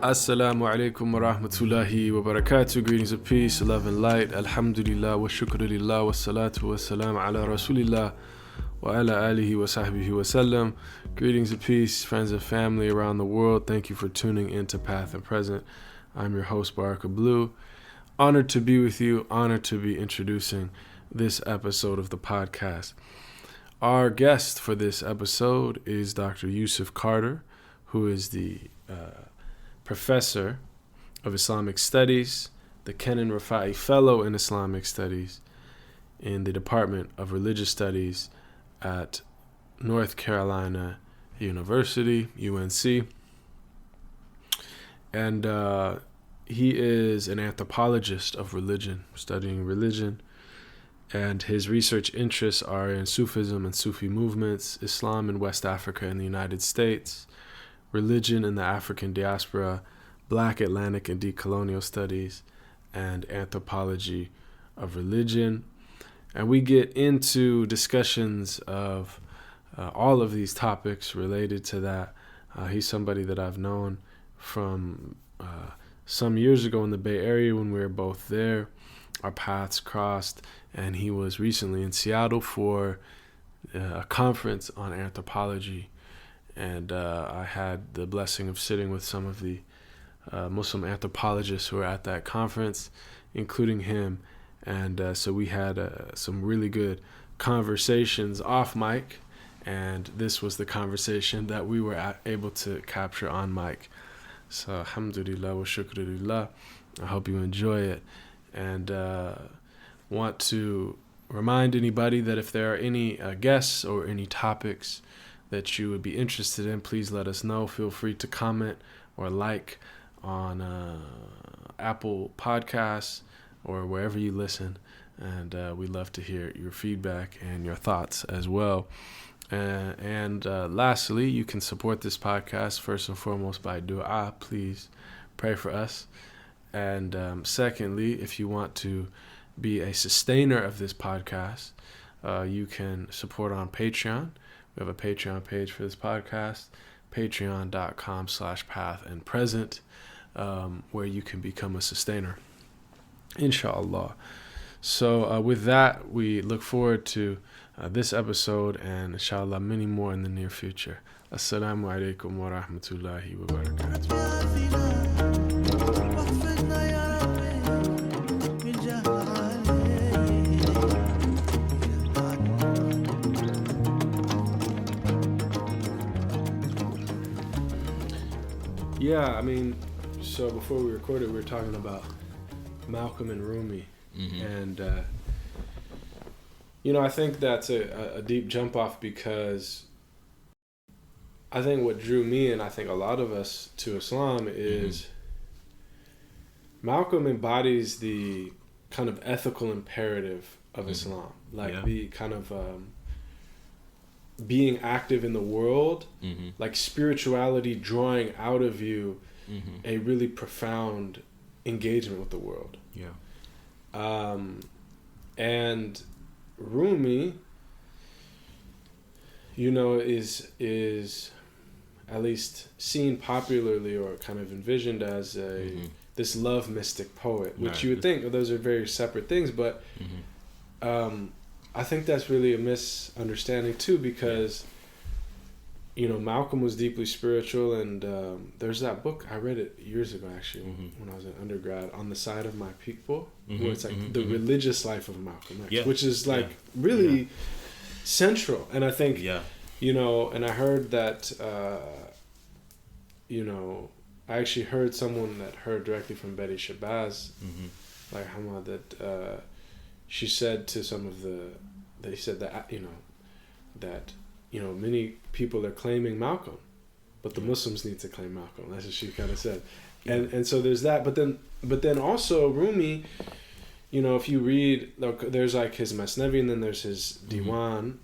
Assalamu alaikum wa rahmatullahi wa barakatuh. Greetings of peace, love and light. Alhamdulillah wa shukrulillah wa salatu wa salam ala rasulillah wa ala alihi wa sahbihi wa sallam. Greetings of peace, friends and family around the world. Thank you for tuning into Path and Present. I'm your host, Baraka Blue. Honored to be with you. Honored to be introducing this episode of the podcast. Our guest for this episode is Dr. Youssef Carter, who is the Professor of Islamic Studies, the Kenan Rafai Fellow in Islamic Studies in the Department of Religious Studies at North Carolina University, UNC. And he is an anthropologist of religion, studying religion. And his research interests are in Sufism and Sufi movements, Islam in West Africa and the United States, religion in the African diaspora, Black Atlantic and decolonial studies, and anthropology of religion. And we get into discussions of all of these topics related to that. He's somebody that I've known from some years ago in the Bay Area when we were both there. Our paths crossed, and he was recently in Seattle for a conference on anthropology. And I had the blessing of sitting with some of the Muslim anthropologists who were at that conference, including him. And so we had some really good conversations off mic. And this was the conversation that we were able to capture on mic. So alhamdulillah wa shukrulillah. I hope you enjoy it. And want to remind anybody that if there are any guests or any topics that you would be interested in, please let us know. Feel free to comment or like on Apple Podcasts or wherever you listen. And we'd love to hear your feedback and your thoughts as well. And lastly, you can support this podcast first and foremost by dua. Please pray for us. And secondly, if you want to be a sustainer of this podcast, you can support on Patreon. We have a Patreon page for this podcast, patreon.com/pathandpresent, where you can become a sustainer, inshallah. So with that, we look forward to this episode and inshallah many more in the near future. Assalamu alaikum wa rahmatullahi wa barakatuh. Yeah, I mean, so before we recorded, we were talking about Malcolm and Rumi. Mm-hmm. And, I think that's a deep jump off because I think what drew me and I think a lot of us to Islam is Malcolm embodies the kind of ethical imperative of Islam. Like the kind of being active in the world, like spirituality drawing out of you a really profound engagement with the world. Yeah. And Rumi, is at least seen popularly or kind of envisioned as this love mystic poet, which you would think those are very separate things, but I think that's really a misunderstanding too, because Malcolm was deeply spiritual, and there's that book, I read it years ago actually when I was an undergrad, On the Side of My People, where it's like the religious life of Malcolm X, which is like really central. And I think and I heard that I actually heard someone that heard directly from Betty Shabazz, like Hamad, that she said to some of they said that many people are claiming Malcolm, but the Muslims need to claim Malcolm. That's what she kind of said. And so there's that, but then also Rumi, if you read, there's like his Masnavi, and then there's his Diwan.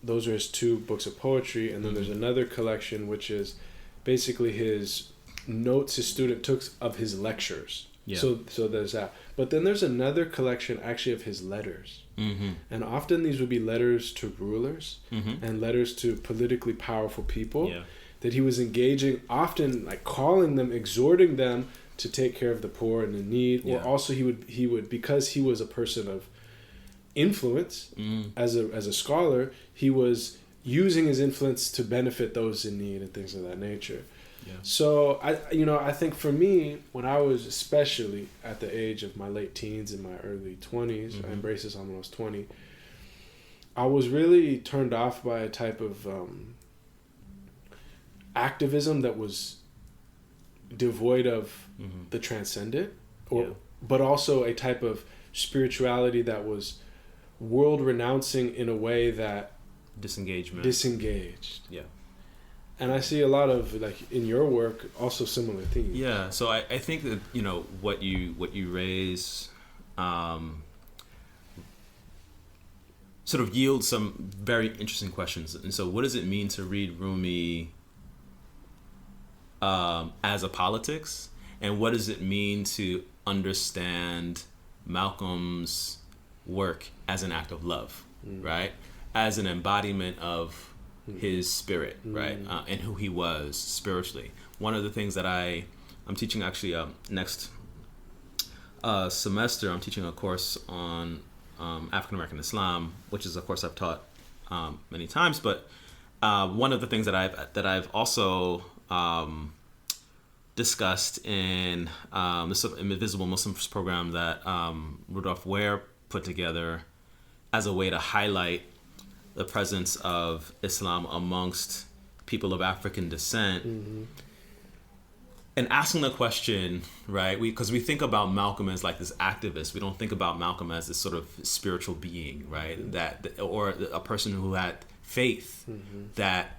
Those are his two books of poetry, and then there's another collection which is basically his notes his student took of his lectures. Yeah. So there's that. But then there's another collection actually of his letters. And often these would be letters to rulers and letters to politically powerful people. Yeah. that he was engaging, often like calling them, exhorting them to take care of the poor and the need, or also he would because he was a person of influence as a scholar, he was using his influence to benefit those in need and things of that nature. Yeah. So I think for me, when I was especially at the age of my late teens and my early 20s, I embraced this when I was 20, I was really turned off by a type of activism that was devoid of the transcendent, but also a type of spirituality that was world renouncing in a way that disengaged. Yeah. And I see a lot of, like, in your work, also similar themes. Yeah. So I think that, what you raise sort of yields some very interesting questions. And so what does it mean to read Rumi as a politics? And what does it mean to understand Malcolm's work as an act of love, right? As an embodiment of his spirit, right? And who he was spiritually. One of the things that I'm teaching actually next semester, I'm teaching a course on African American Islam, which is a course I've taught many times. But one of the things that I've also discussed in this Invisible Muslims program that Rudolph Ware put together as a way to highlight the presence of Islam amongst people of African descent, and asking the question, right? Because we think about Malcolm as like this activist. We don't think about Malcolm as this sort of spiritual being, right? Or a person who had faith that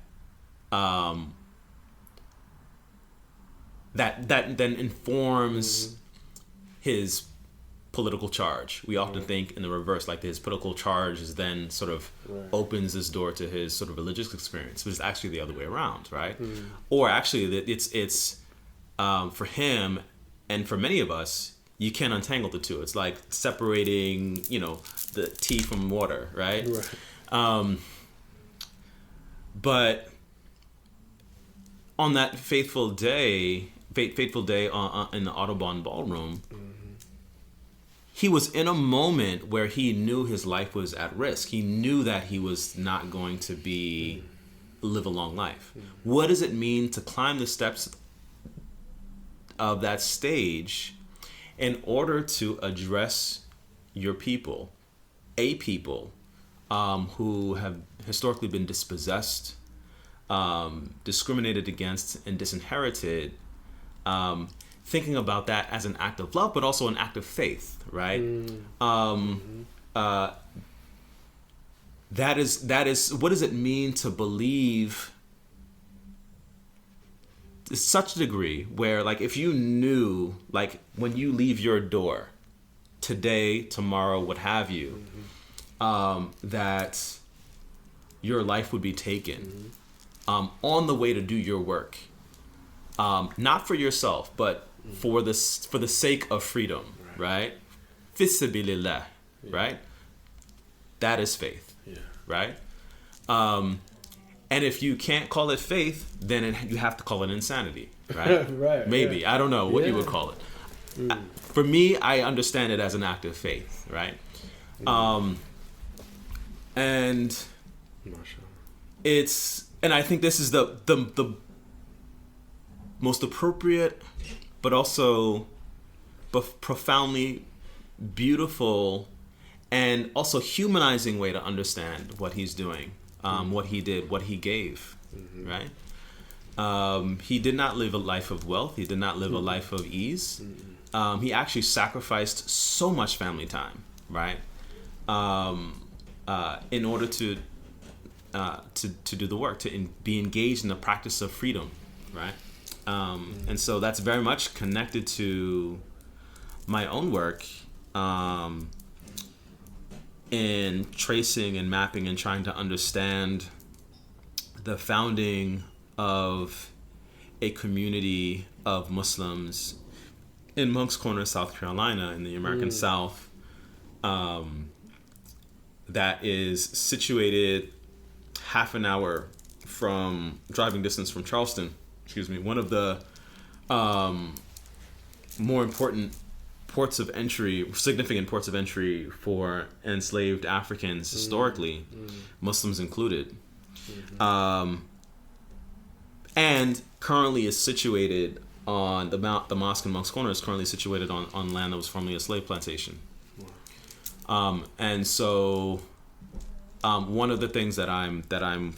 then informs his political charge. We often think in the reverse, like his political charge is then sort of opens this door to his sort of religious experience, which is actually the other way around, right? Or actually, it's for him and for many of us, you can't untangle the two. It's like separating, the tea from water, right? But on that fateful day in the Audubon Ballroom, he was in a moment where he knew his life was at risk. He knew that he was not going to live a long life. What does it mean to climb the steps of that stage in order to address your people, a people who have historically been dispossessed, discriminated against, and disinherited, thinking about that as an act of love, but also an act of faith, right? That is what does it mean to believe to such a degree where, like, if you knew, like, when you leave your door today, tomorrow, what have you, that your life would be taken on the way to do your work, not for yourself, but for the sake of freedom, right? Fisabilillah, right? That is faith, right? And if you can't call it faith, then you have to call it insanity, right? Maybe. I don't know what you would call it. For me, I understand it as an act of faith, right? And and I think this is the most appropriate, but also profoundly beautiful and also humanizing way to understand what he's doing, what he did, what he gave, right? He did not live a life of wealth. He did not live a life of ease. He actually sacrificed so much family time, right? In order to do the work, to be engaged in the practice of freedom, right? And so that's very much connected to my own work in tracing and mapping and trying to understand the founding of a community of Muslims in Moncks Corner, South Carolina, in the American South, that is situated half an hour from driving distance from Charleston. Excuse me. One of the more important ports of entry, significant ports of entry for enslaved Africans historically, Muslims included, and currently is situated on the mosque in Monk's Corner is currently situated on land that was formerly a slave plantation. And so one of the things that I'm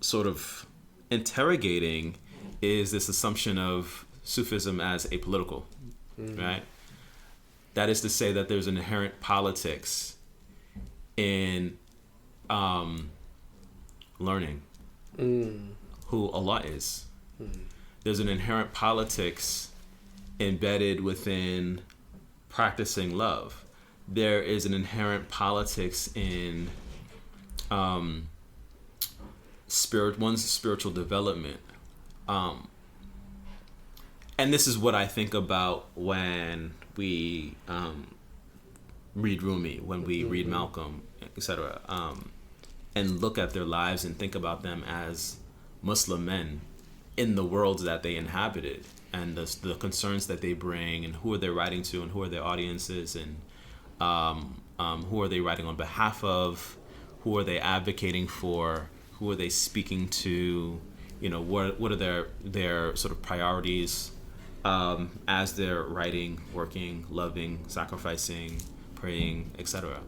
sort of interrogating is this assumption of Sufism as apolitical, right? That is to say that there's an inherent politics in learning who Allah is. There's an inherent politics embedded within practicing love. There is an inherent politics in one's spiritual development. And this is what I think about when we read Rumi, when we read Malcolm, etc., and look at their lives and think about them as Muslim men in the worlds that they inhabited, and the concerns that they bring, and who are they writing to, and who are their audiences, and who are they writing on behalf of, who are they advocating for, who are they speaking to, what are their sort of priorities as they're writing, working, loving, sacrificing, praying, etc.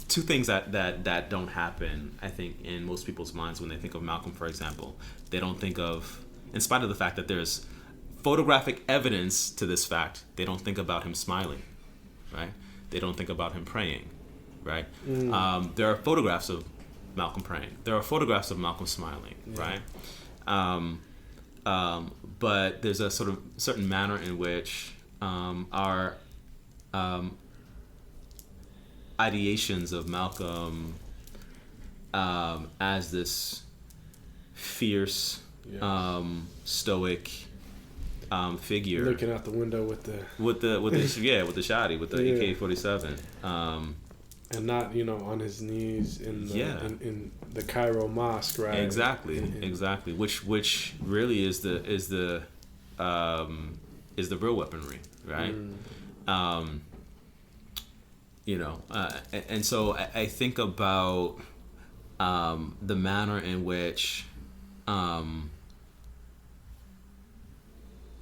Two things that don't happen, I think, in most people's minds when they think of Malcolm, for example. They don't think of, in spite of the fact that there's photographic evidence to this fact, they don't think about him smiling, right? They don't think about him praying, right? There are photographs of Malcolm praying. There are photographs of Malcolm smiling, right? But there's a sort of certain manner in which our ideations of Malcolm as this fierce, stoic figure, looking out the window with the shotty, with the AK-47, and not on his knees in the Cairo mosque, right? Exactly. Which really is the real weaponry, right? And so I think about the manner in which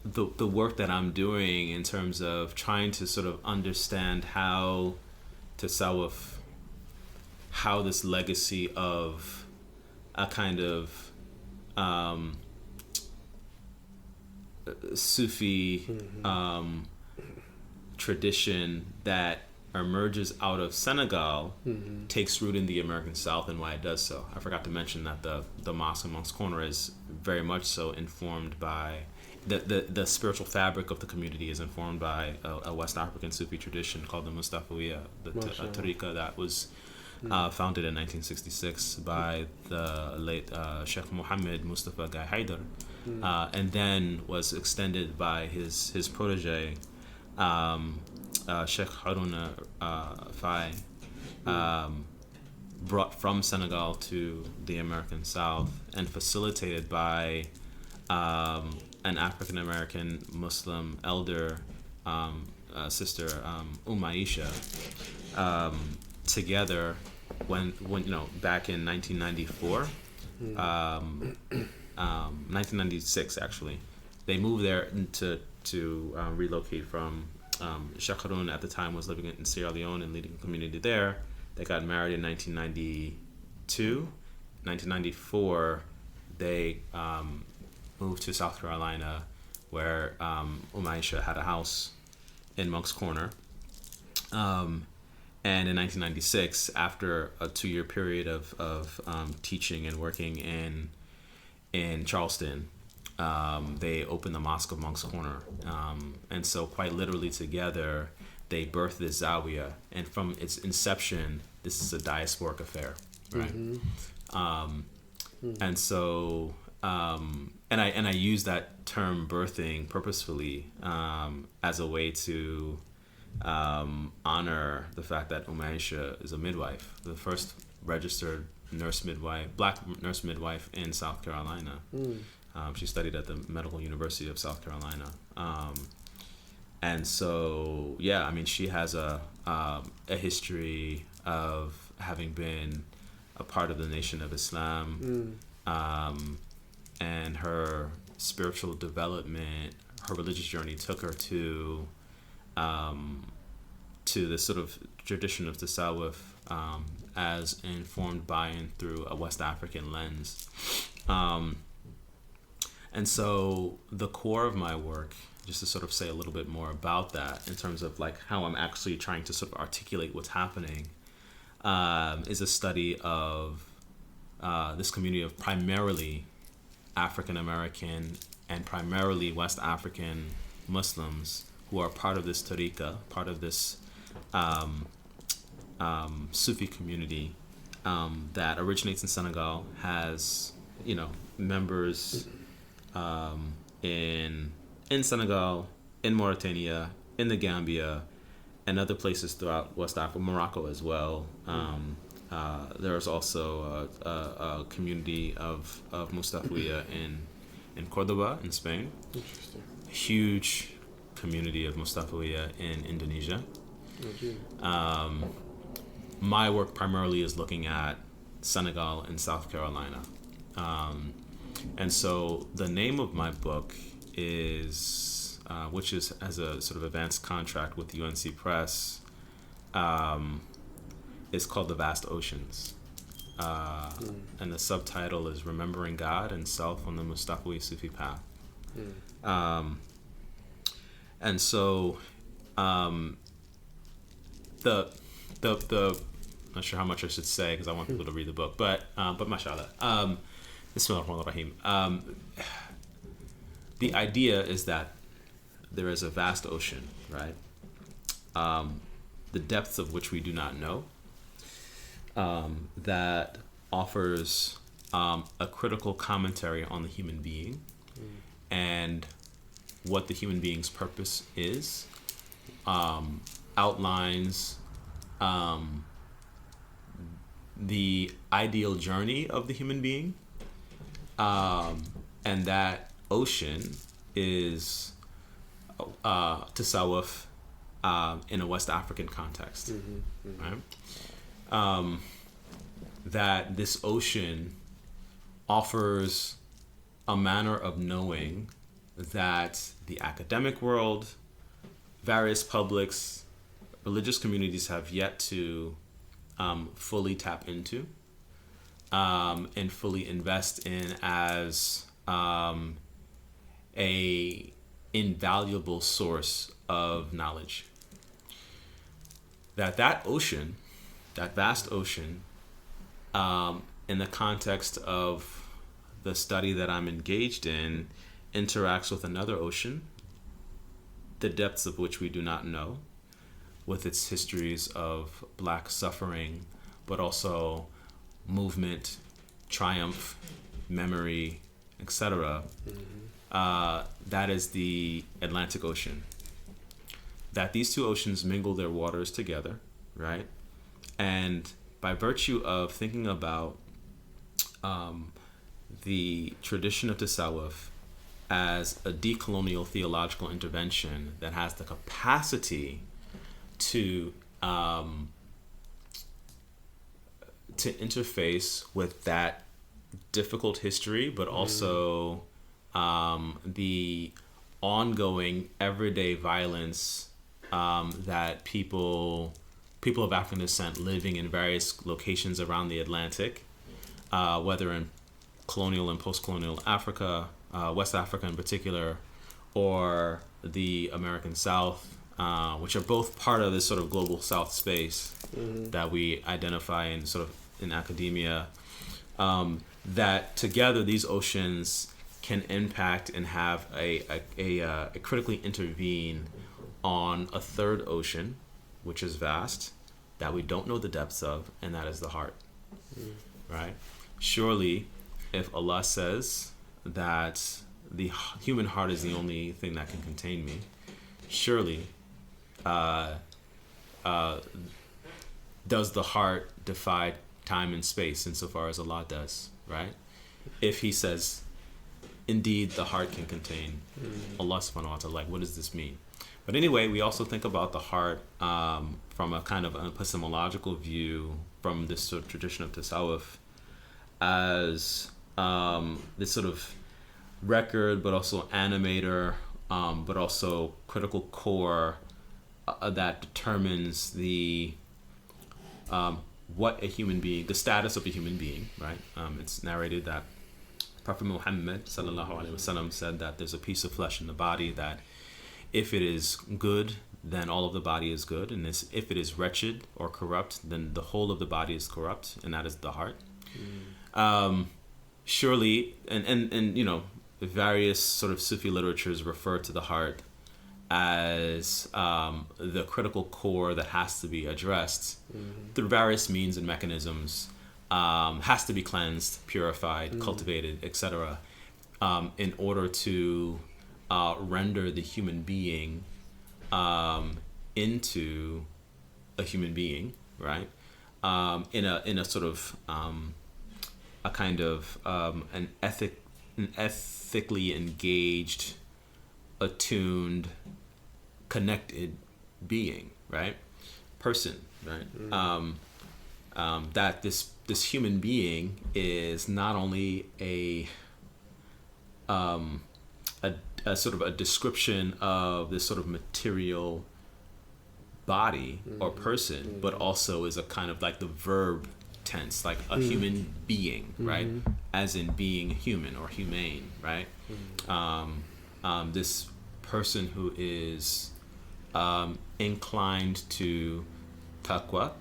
the work that I'm doing in terms of trying to sort of understand how tasawwuf, how this legacy of a kind of Sufi tradition that emerges out of Senegal takes root in the American South, and why it does so. I forgot to mention that the mosque in Monk's Corner is very much so informed by the spiritual fabric of the community is informed by a West African Sufi tradition called the Mustafawiya, a tariqa that was founded in 1966 by the late Sheikh Mohammed Mustafa Gai Haidar, and then was extended by his protege, Sheikh Haruna Fai, brought from Senegal to the American South and facilitated by an African American Muslim elder, sister Aisha, together when back in 1994, 1996 actually, they moved there to relocate from. Sheikh Harun at the time was living in Sierra Leone and leading a community there. They got married in 1992. 1994, they moved to South Carolina, where Aisha had a house in Monk's Corner. And in 1996, after a 2-year period of teaching and working in Charleston, they opened the Mosque of Monk's Corner. And so quite literally together, they birthed this Zawiya. And from its inception, this is a diasporic affair, right? And so, and I use that term birthing purposefully as a way to honor the fact that Aisha is a midwife, the first registered black nurse midwife in South Carolina. She studied at the Medical University of South Carolina. And so, yeah, I mean, she has a history of having been a part of the Nation of Islam, and her spiritual development, her religious journey took her to this sort of tradition of tasawwuf, as informed by and through a West African lens. And so the core of my work, just to sort of say a little bit more about that in terms of like how I'm actually trying to sort of articulate what's happening, is a study of this community of primarily African American and primarily West African Muslims who are part of this tariqa, part of this Sufi community that originates in Senegal, has, you know, members in Senegal, in Mauritania, in the Gambia, and other places throughout West Africa, Morocco as well. There's also a community of Mustafawiya in Cordoba, in Spain. Interesting. Huge community of Mustafawiya in Indonesia. My work primarily is looking at Senegal and South Carolina. And so the name of my book is, which is as a sort of advanced contract with UNC Press, is called The Vast Oceans. And the subtitle is Remembering God and Self on the Mustafawi Sufi Path. And so the not sure how much I should say because I want people to read the book, but mashallah. Bismillahirrahmanirrahim. The idea is that there is a vast ocean, right? The depths of which we do not know, that offers a critical commentary on the human being and what the human being's purpose is, outlines the ideal journey of the human being, and that ocean is tasawwuf in a West African context, right? That this ocean offers a manner of knowing that the academic world, various publics, religious communities have yet to fully tap into and fully invest in as a invaluable source of knowledge. That ocean, that vast ocean, in the context of the study that I'm engaged in, interacts with another ocean, the depths of which we do not know, with its histories of Black suffering, but also movement, triumph, memory, etc. That is the Atlantic Ocean. That these two oceans mingle their waters together, right? And by virtue of thinking about the tradition of tasawwuf as a decolonial theological intervention that has the capacity to interface with that difficult history, but also the ongoing everyday violence that people of African descent living in various locations around the Atlantic, whether in colonial and post-colonial Africa, West Africa in particular, or the American South, which are both part of this sort of global South space that we identify in sort of in academia, that together these oceans can impact and have a critically intervene on a third ocean, which is vast, that we don't know the depths of, and that is the heart. Right? Surely, if Allah says that the human heart is the only thing that can contain me, surely does the heart defy time and space insofar as Allah does, right? If he says, indeed, the heart can contain Allah subhanahu wa ta'ala, like, what does this mean? But anyway, we also think about the heart from a kind of epistemological view from this sort of tradition of tasawwuf as this sort of record, but also animator, but also critical core that determines the what a human being, the status of a human being, right? It's narrated that Prophet Muhammad sallallahu alaihi wasallam said that there's a piece of flesh in the body that if it is good, then all of the body is good, and if it is wretched or corrupt, then the whole of the body is corrupt, and that is the heart. Surely, and you know, various sort of Sufi literatures refer to the heart as the critical core that has to be addressed through various means and mechanisms, has to be cleansed, purified, cultivated, etc., in order to render the human being into a human being, right? In a sort of a kind of an ethically engaged, attuned, connected being, right? Person, right? That this human being is not only a sort of a description of this sort of material body or person, but also is a kind of like the verb tense, like a human being, right? As in being human or humane, right? This person who is inclined to taqwa,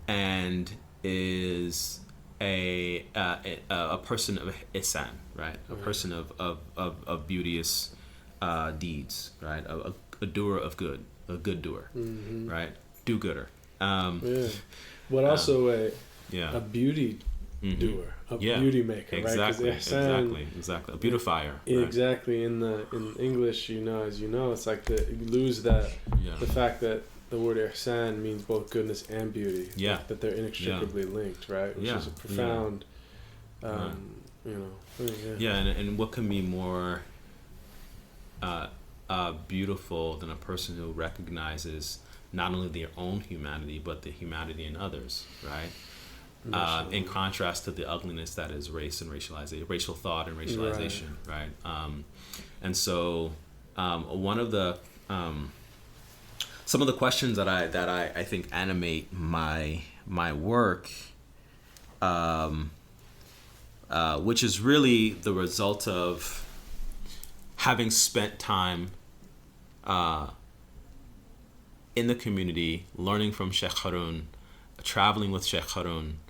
and is a person of ihsan, right? A person of beauteous deeds, right? A doer of good, a good doer, right? Do-gooder. But also a beauty doer, a beauty maker, exactly, right? Ihsan, exactly. A beautifier. Exactly. Right? In English, you know, as you know, it's like you lose that the fact that the word ihsan means both goodness and beauty. Yeah. That they're inextricably linked, right? Which is a profound, you know. And what can be more beautiful than a person who recognizes not only their own humanity, but the humanity in others, right? In contrast to the ugliness that is race and racialization, racial thought and racialization, right? And so one of the some of the questions that I think animate my work, which is really the result of having spent time in the community, learning from Sheikh Harun, traveling with Sheikh Harun,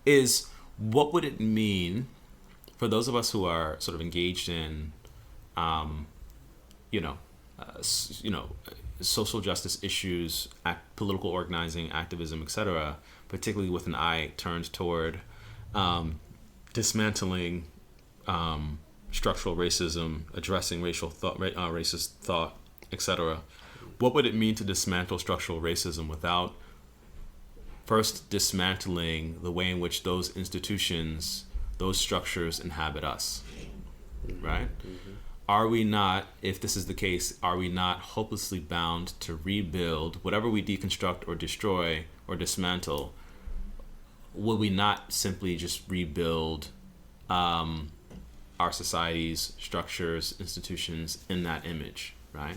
is what would it mean for those of us who are sort of engaged in, social justice issues, political organizing, activism, etc., particularly with an eye turned toward dismantling structural racism, addressing racial thought, racist thought, etc. What would it mean to dismantle structural racism without first dismantling the way in which those institutions, those structures inhabit us, right? Are we not, if this is the case, are we not hopelessly bound to rebuild whatever we deconstruct or destroy or dismantle? Will we not simply just rebuild our societies, structures, institutions in that image, right?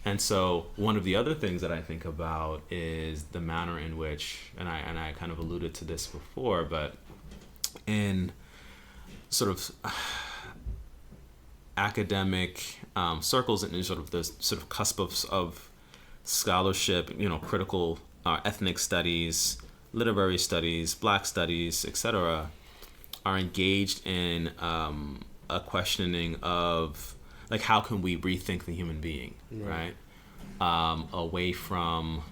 And so one of the other things that I think about is the manner in which, and I kind of alluded to this before, but in sort of academic circles and in sort of the sort of cusp of scholarship, critical ethnic studies, literary studies, Black studies, etc., are engaged in a questioning of like how can we rethink the human being, right? Away from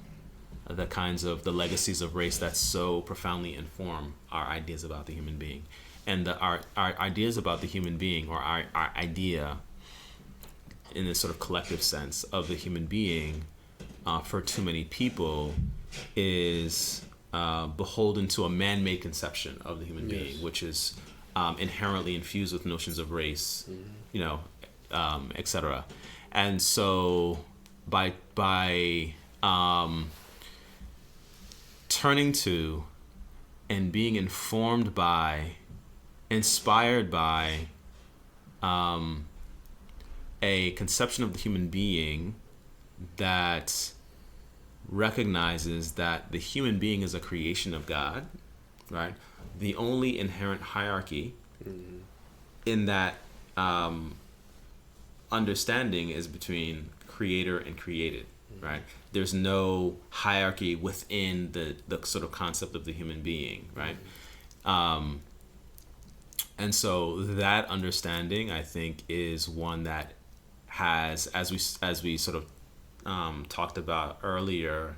the kinds of the legacies of race that so profoundly inform our ideas about the human being. and our ideas about the human being, or our idea in this sort of collective sense of the human being, for too many people is beholden to a man-made conception of the human being, which is inherently infused with notions of race, etc. And so by turning to and being informed by, inspired by a conception of the human being that recognizes that the human being is a creation of God, right? The only inherent hierarchy in that understanding is between creator and created, right? There's no hierarchy within the sort of concept of the human being, right? And so that understanding, I think, is one that has, as we sort of talked about earlier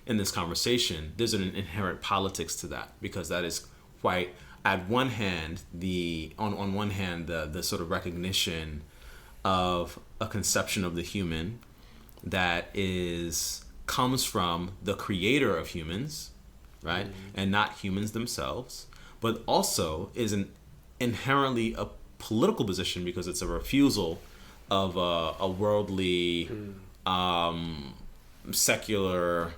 in this conversation, there's an inherent politics to that, because that is quite, at one hand, on one hand, the sort of recognition of a conception of the human that comes from the creator of humans, right? And not humans themselves, but also is inherently a political position, because it's a refusal of a worldly, secular,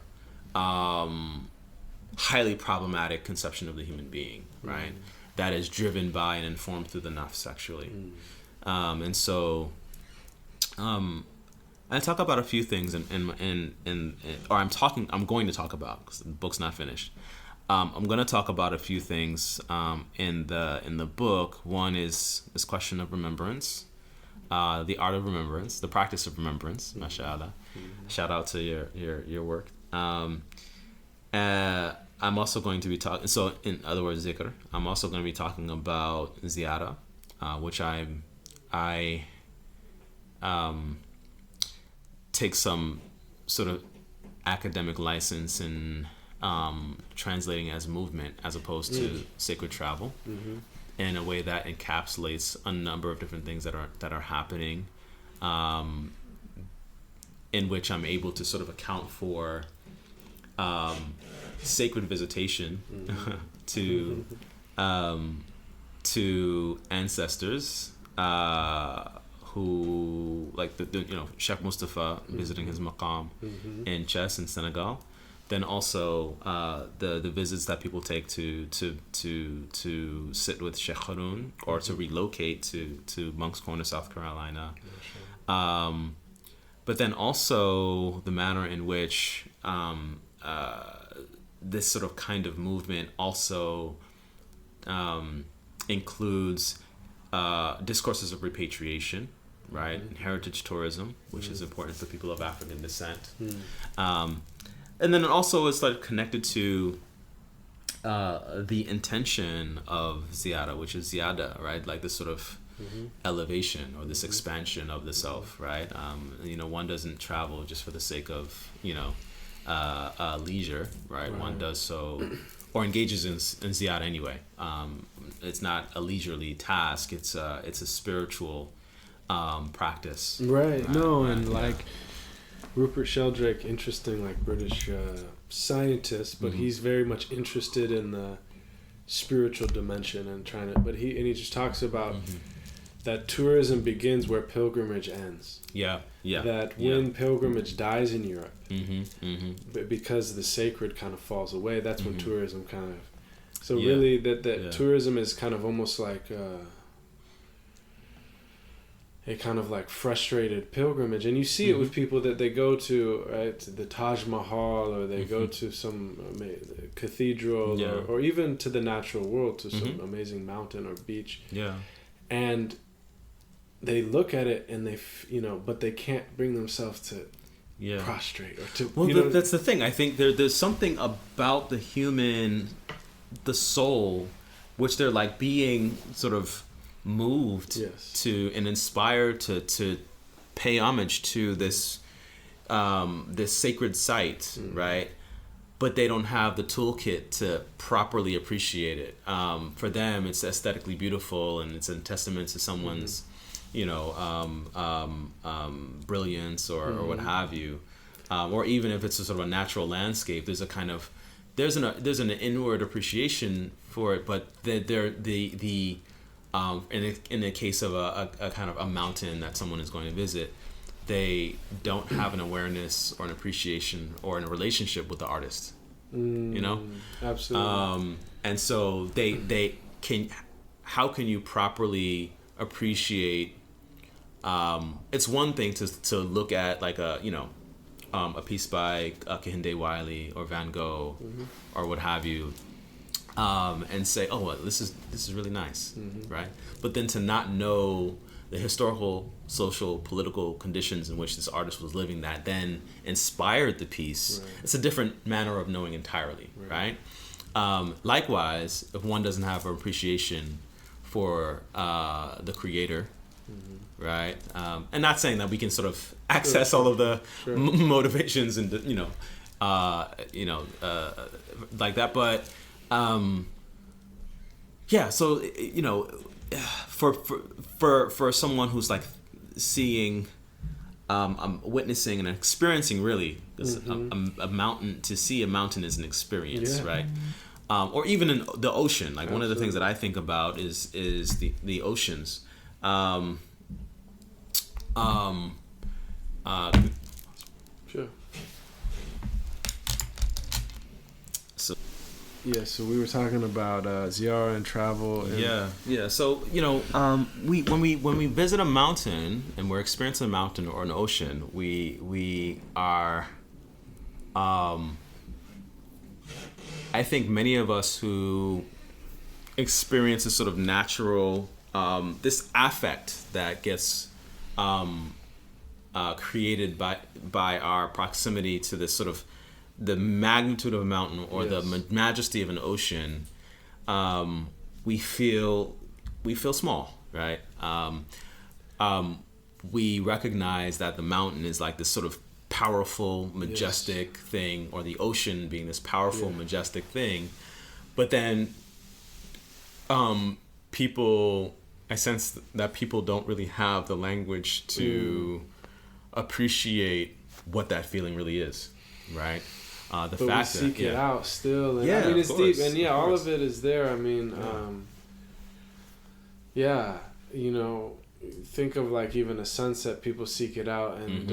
highly problematic conception of the human being, right? That is driven by and informed through the nafs sexually. And so I talk about a few things I'm going to talk about, because the book's not finished. I'm going to talk about a few things in the book. One is this question of remembrance, the art of remembrance, the practice of remembrance, mashallah. Shout out to your work. I'm also going to be talking, so in other words, zikr. I'm also going to be talking about ziyada, which I take some sort of academic license in translating as movement as opposed to sacred travel, in a way that encapsulates a number of different things that are happening, in which I'm able to sort of account for sacred visitation to ancestors who, like the Sheikh Mustafa visiting his maqam in Chess in Senegal. Then also the visits that people take to sit with Sheikh Harun, or to relocate to Moncks Corner, South Carolina. But then also the manner in which this sort of kind of movement also includes discourses of repatriation, right? And heritage tourism, which is important for people of African descent. And then also it's like connected to the intention of ziyada, which is ziyada, right? Like this sort of elevation, or this expansion of the self, right? One doesn't travel just for the sake of leisure, right? One does so, or engages in ziyada anyway. It's not a leisurely task. It's a spiritual practice, right? No, right. And like Rupert Sheldrake, interesting, like British scientist, but he's very much interested in the spiritual dimension and but he just talks about that tourism begins where pilgrimage ends. That when pilgrimage dies in Europe, because the sacred kind of falls away, that's when tourism kind of. So really, that tourism is kind of almost like a kind of like frustrated pilgrimage, and you see it with people that they go to, right, the Taj Mahal, or they go to some cathedral, or even to the natural world, to some amazing mountain or beach, and they look at it and they but they can't bring themselves to prostrate or to. Well, that's the thing. I think there's something about the human, the soul, which they're like being sort of moved to and inspired to pay homage to this this sacred site, right? but they don't have the toolkit to properly appreciate it. For them, it's aesthetically beautiful and it's a testament to someone's, brilliance or what have you. Or even if it's a sort of a natural landscape, there's an inward appreciation for it, but in the case of a kind of a mountain that someone is going to visit, they don't have an awareness or an appreciation or a relationship with the artist, Absolutely. and so how can you properly appreciate, it's one thing to look at like a piece by Kehinde Wiley or Van Gogh or what have you, and say, oh, well, this is really nice, right? But then to not know the historical, social, political conditions in which this artist was living that then inspired the piece, it's a different manner of knowing entirely, right? Likewise, if one doesn't have an appreciation for the creator, right? And not saying that we can sort of access all of the motivations and like that, but so for someone who's like seeing, witnessing and experiencing really a mountain, to see a mountain is an experience, right? Or even in the ocean, like one of the things that I think about is the oceans. Sure. So we were talking about ziara and travel. And So when we visit a mountain and we're experiencing a mountain or an ocean, we are. I think many of us who experience this sort of natural, this affect that gets created by our proximity to this sort of the magnitude of a mountain or the majesty of an ocean, we feel small, right? We recognize that the mountain is like this sort of powerful, majestic thing, or the ocean being this powerful, majestic thing. But then I sense that people don't really have the language to appreciate what that feeling really is, right? But we seek it out still. And I mean, it's deep. And all of it is there. I mean, think of like even a sunset, people seek it out. And,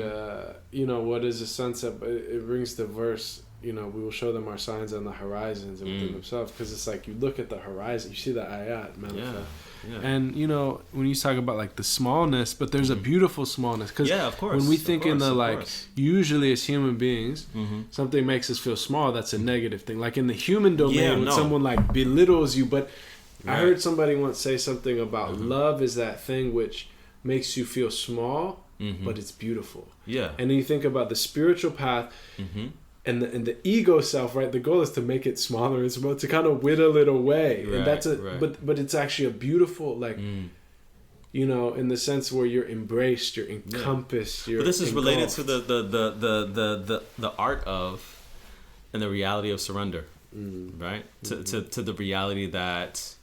what is a sunset? It brings the verse, we will show them our signs on the horizons and within themselves. Because it's like you look at the horizon, you see the ayat manifest. Yeah. And when you talk about like the smallness, but there's a beautiful smallness, because of course, when we think in the usually as human beings, something makes us feel small. That's a negative thing. Like in the human domain, when someone like belittles you, but I heard somebody once say something about love is that thing which makes you feel small, but it's beautiful. Yeah. And then you think about the spiritual path. And the ego self, right? The goal is to make it smaller. It's about to kind of whittle it away, and that's but it's actually a beautiful, like, in the sense where you're embraced, you're encompassed. You're. But this is engulfed. related to the art of and the reality of surrender, right? To the reality that,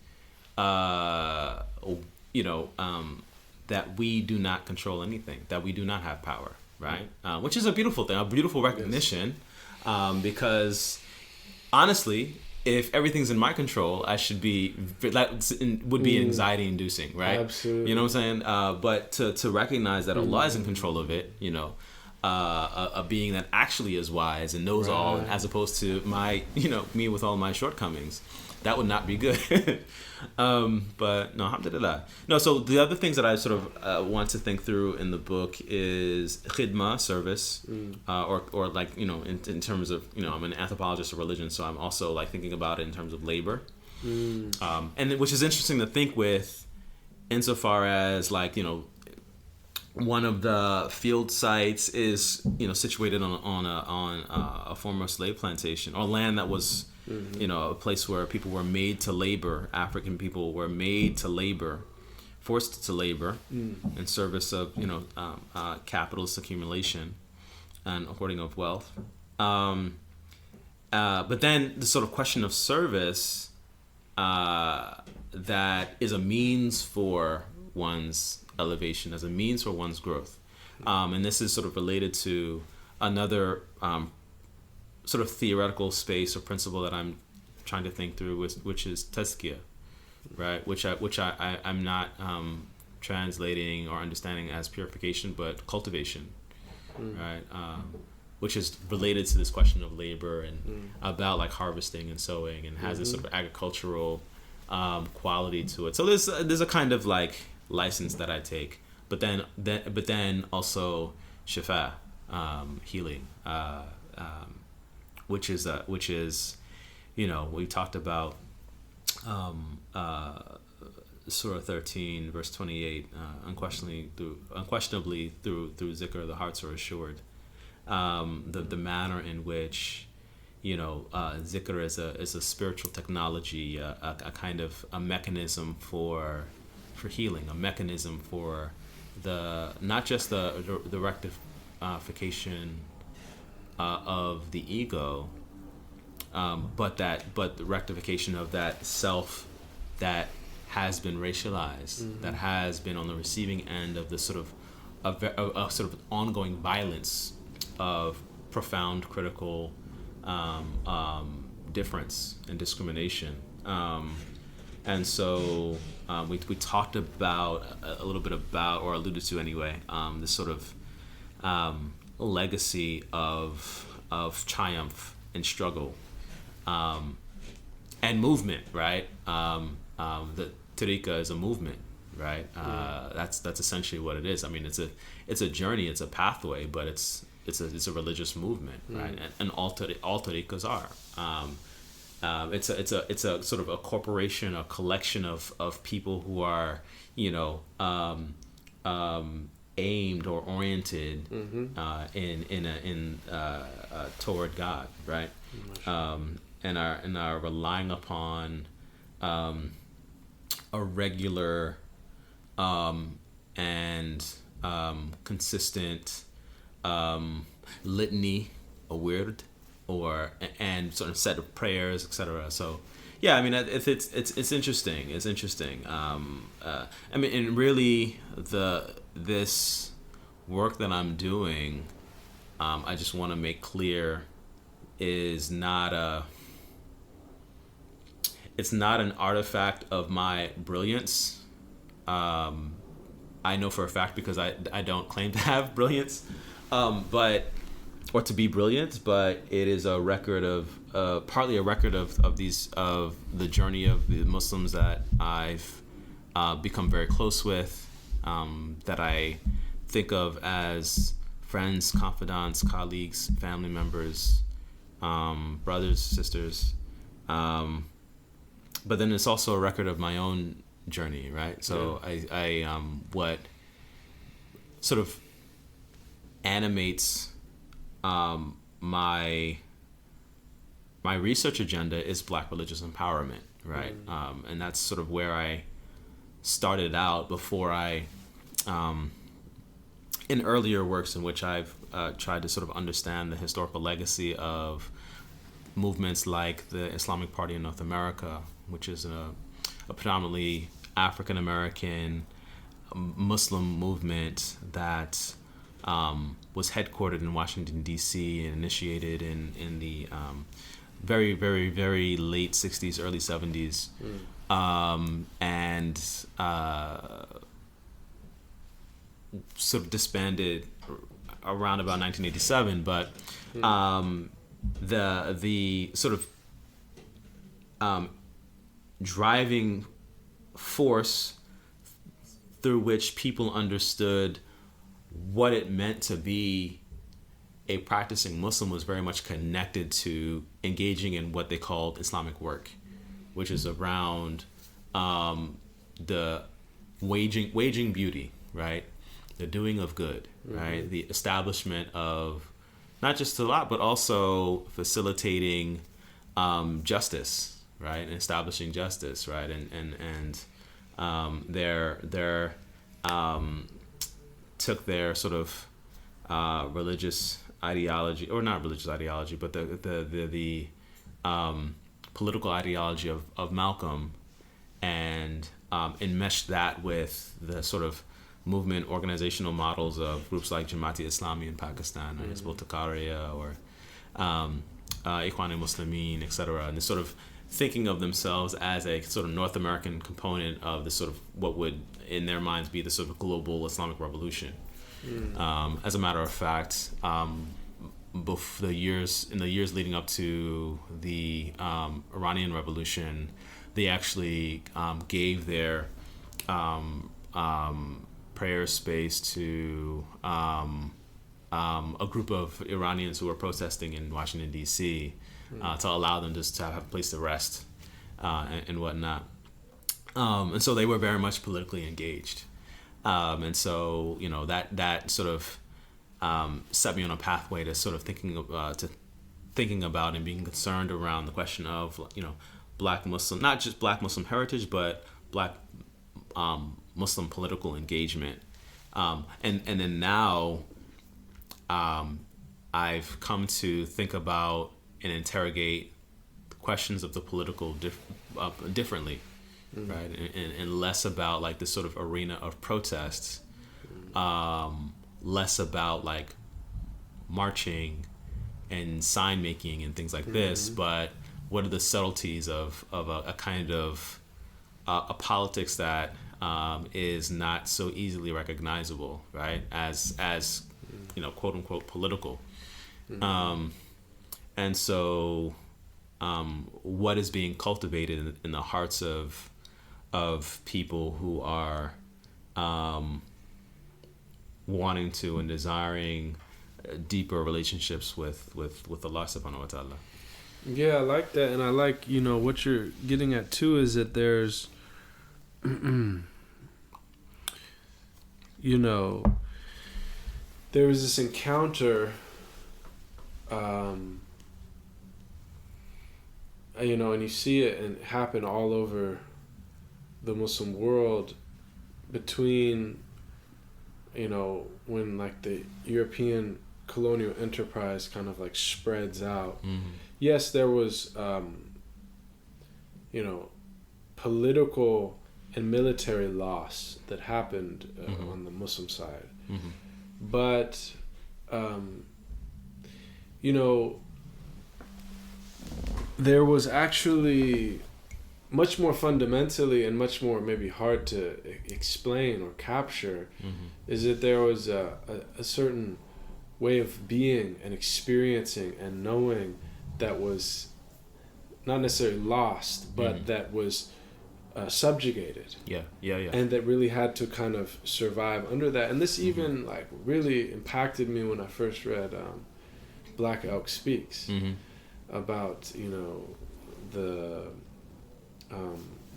that we do not control anything, that we do not have power, right? Which is a beautiful thing, a beautiful recognition. Yes. Because honestly, if everything's in my control, I should be would be anxiety inducing, right? Absolutely. You know what I'm saying? But to recognize that Allah is in control of it, a being that actually is wise and knows all, as opposed to my, me with all my shortcomings, that would not be good. But no, alhamdulillah. No, so the other things that I sort of want to think through in the book is khidma, service, or like, in terms of, I'm an anthropologist of religion, so I'm also like thinking about it in terms of labor. And which is interesting to think with insofar as like, one of the field sites is, situated on a former slave plantation or land that was, a place where people were made to labor. African people were made to labor, forced to labor in service of, capitalist accumulation and hoarding of wealth. but then the sort of question of service that is a means for one's elevation, as a means for one's growth. And this is sort of related to another sort of theoretical space or principle that I'm trying to think through, which is tazkiyah, right? Which I'm not translating or understanding as purification, but cultivation, right? Which is related to this question of labor and about like harvesting and sowing, and has this sort of agricultural quality to it. So there's a kind of like license that I take, but then also shifa, healing, which is we talked about Surah 13 verse 28, unquestionably through zikr the hearts are assured. The manner in which zikr is a spiritual technology, a kind of a mechanism for healing, a mechanism for not just the rectification of the ego, but the rectification of that self that has been racialized, that has been on the receiving end of this sort of ongoing violence of profound critical difference and discrimination. And so we talked about a little bit about, or alluded to anyway, this sort of legacy of triumph and struggle and movement, right? The tariqa is a movement, right? That's essentially what it is. I mean, it's a journey, it's a pathway, but it's a religious movement, right? And all tariqas are. It's a sort of a corporation, a collection of people who are aimed or oriented toward God, right? And are relying upon a regular and consistent litany, a wird, and sort of set of prayers, etc. So, yeah, I mean, it's interesting. It's interesting. I mean, and really, this work that I'm doing, I just want to make clear, is not it's not an artifact of my brilliance. I know for a fact, because I don't claim to have brilliance, or to be brilliant, but it is a record of partly a record of the journey of the Muslims that I've become very close with, that I think of as friends, confidants, colleagues, family members, brothers, sisters. But then it's also a record of my own journey, right? So I what sort of animates my research agenda is Black religious empowerment, right? And that's sort of where I started out before I, in earlier works in which I've tried to sort of understand the historical legacy of movements like the Islamic Party in North America, which is a predominantly African American Muslim movement that was headquartered in Washington, D.C. and initiated in the very, very, very late 60s, early 70s. And sort of disbanded around about 1987. But the sort of driving force through which people understood what it meant to be a practicing Muslim was very much connected to engaging in what they called Islamic work, which is around the waging beauty, right? The doing of good, right? The establishment of not just salat, but also facilitating justice, right? And establishing justice, right? And their took their sort of religious ideology, or not religious ideology, but the political ideology of Malcolm, and enmeshed that with the sort of movement organizational models of groups like Jamaat-e-Islami in Pakistan, or Hizb ut-Tahrir, or Ikhwan-e-Muslimin, etc., and this sort of thinking of themselves as a sort of North American component of the sort of what would in their minds be the sort of global Islamic revolution. As a matter of fact, in the years leading up to the Iranian Revolution, they actually gave their prayer space to a group of Iranians who were protesting in Washington, D.C., to allow them just to have a place to rest and whatnot. And so they were very much politically engaged. And so, that sort of set me on a pathway to sort of thinking about and being concerned around the question of, Black Muslim, not just Black Muslim heritage, but Black Muslim political engagement. And then now I've come to think about and interrogate questions of the political differently, right? And less about like this sort of arena of protests, less about like marching and sign making and things like this, but what are the subtleties of a kind of a politics that is not so easily recognizable, right? As quote unquote political. And so what is being cultivated in the hearts of people who are wanting to and desiring deeper relationships with Allah subhanahu wa ta'ala. Yeah, I like that. And I like, what you're getting at too is that there's, there was this encounter, and you see it and happen all over the Muslim world between, when like the European colonial enterprise kind of like spreads out. Yes, there was, political and military loss that happened on the Muslim side. But, there was actually much more fundamentally and much more maybe hard to explain or capture is that there was a certain way of being and experiencing and knowing that was not necessarily lost, but that was subjugated. Yeah. And that really had to kind of survive under that. And this even like really impacted me when I first read Black Elk Speaks about, the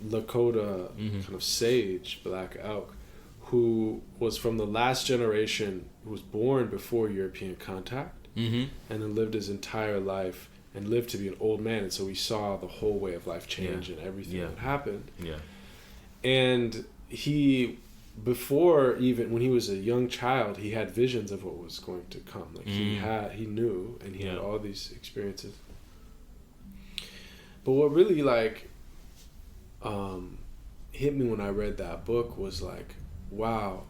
Lakota kind of sage, Black Elk, who was from the last generation, who was born before European contact, and then lived his entire life and lived to be an old man. And so he saw the whole way of life change and everything that happened. And he, before even when he was a young child, he had visions of what was going to come. Like he knew, and he had all these experiences. But what really like hit me when I read that book was like, wow,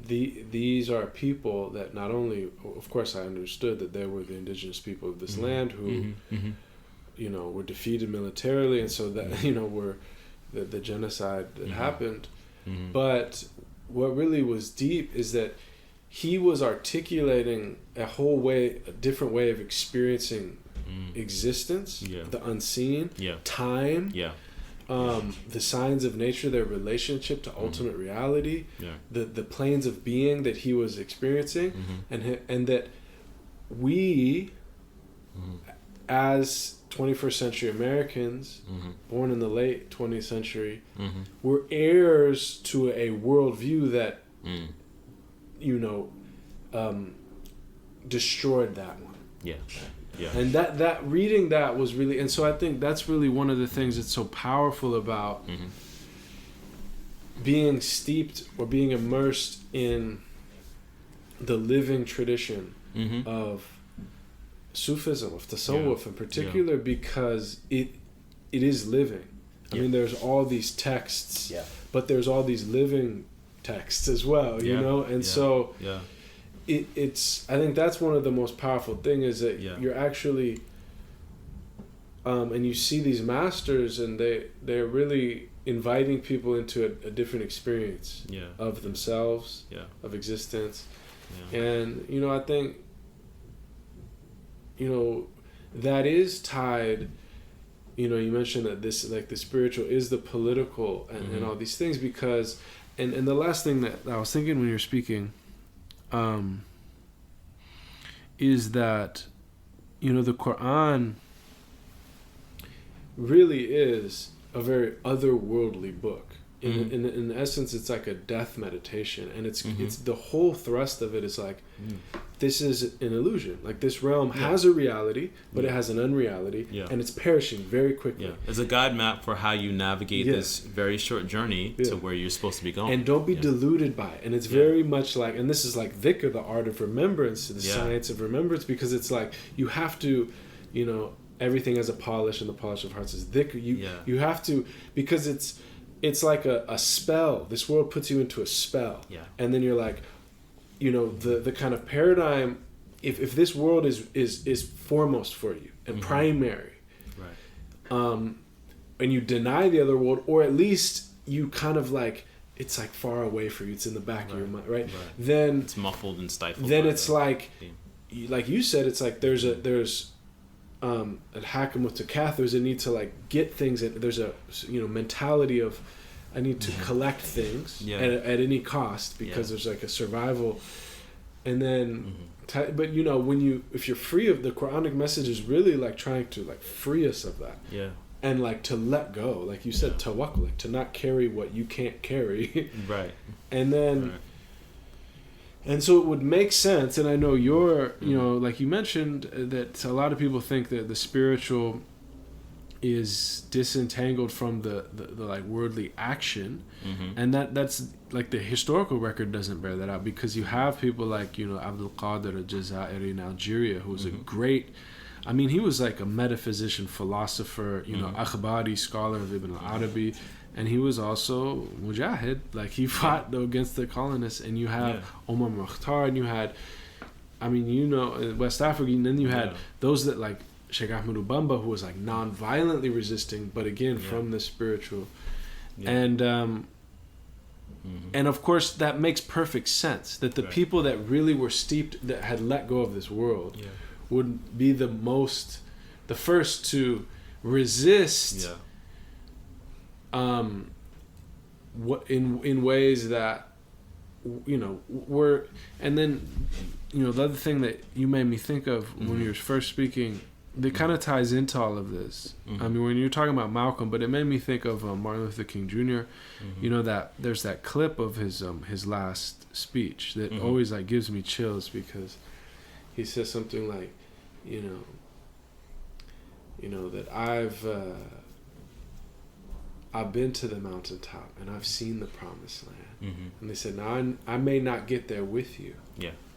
these are people that not only, of course, I understood that they were the indigenous people of this land who, were defeated militarily, and so that were the genocide that happened. But what really was deep is that he was articulating a different way of experiencing existence, the unseen, time, the signs of nature, their relationship to ultimate reality, the planes of being that he was experiencing, and that we, as 21st century Americans, born in the late 20th century, were heirs to a worldview that, destroyed that one. And that reading that was really, and so I think that's really one of the things that's so powerful about being steeped or being immersed in the living tradition of Sufism, of Tasawwuf in particular, because it is living. I mean, there's all these texts, but there's all these living texts as well, you know? And so it's, I think that's one of the most powerful things is that you're actually, and you see these masters and they're really inviting people into a different experience of themselves, of existence. And, you know, I think, you know, that is tied, you know, you mentioned that this, like, the spiritual is the political and all these things, because, and the last thing that I was thinking when you were speaking, is that, you know, the Quran really is a very otherworldly book. In essence, it's like a death meditation, and it's the whole thrust of it is like, this is an illusion. Like, this realm has a reality, but it has an unreality, and it's perishing very quickly. It's a guide map for how you navigate this very short journey to where you're supposed to be going. And don't be deluded by it. And it's very much like, and this is like dhikr, the art of remembrance, the science of remembrance, because it's like, you have to, you know, everything has a polish, and the polish of hearts is dhikr. You have to, because it's like a spell. This world puts you into a spell. And then you're like, you know, the kind of paradigm, if this world is foremost for you and primary, and you deny the other world, or at least you kind of like, it's like far away for you, it's in the back of your mind, right? Then it's muffled and stifled. Then it's like you said, it's like there's al-hakim with takath, there's a need to like get things, and there's a, you know, mentality of, I need to collect things at any cost, because there's like a survival. And then but you know, if you're free of, the Quranic message is really like trying to like free us of that, and like to let go, like you said, tawakkul, like to not carry what you can't carry, and then and so it would make sense. And I know you're, you know, like you mentioned, that a lot of people think that the spiritual is disentangled from the like worldly action, and that's like the historical record doesn't bear that out, because you have people like, you know, Abdul Qadir al-Jazairi in Algeria, who was a great, I mean, he was like a metaphysician, philosopher, you know, akhbari, scholar of Ibn al-Arabi, and he was also mujahid, like he fought against the colonists. And you have Omar Mukhtar, and you had, I mean, you know, West Africa, and then you had those that like Sheikh Ahmadu Bamba, who was like non-violently resisting, but again from the spiritual, and of course that makes perfect sense that the people that really were steeped, that had let go of this world, would be the first to resist, what in ways that, you know, were. And then, you know, the other thing that you made me think of when you were first speaking, that kind of ties into all of this. I mean, when you're talking about Malcolm, but it made me think of Martin Luther King Jr. You know, that there's that clip of his last speech that always like gives me chills, because he says something like, you know that I've been to the mountaintop and I've seen the promised land. And they said, now I may not get there with you,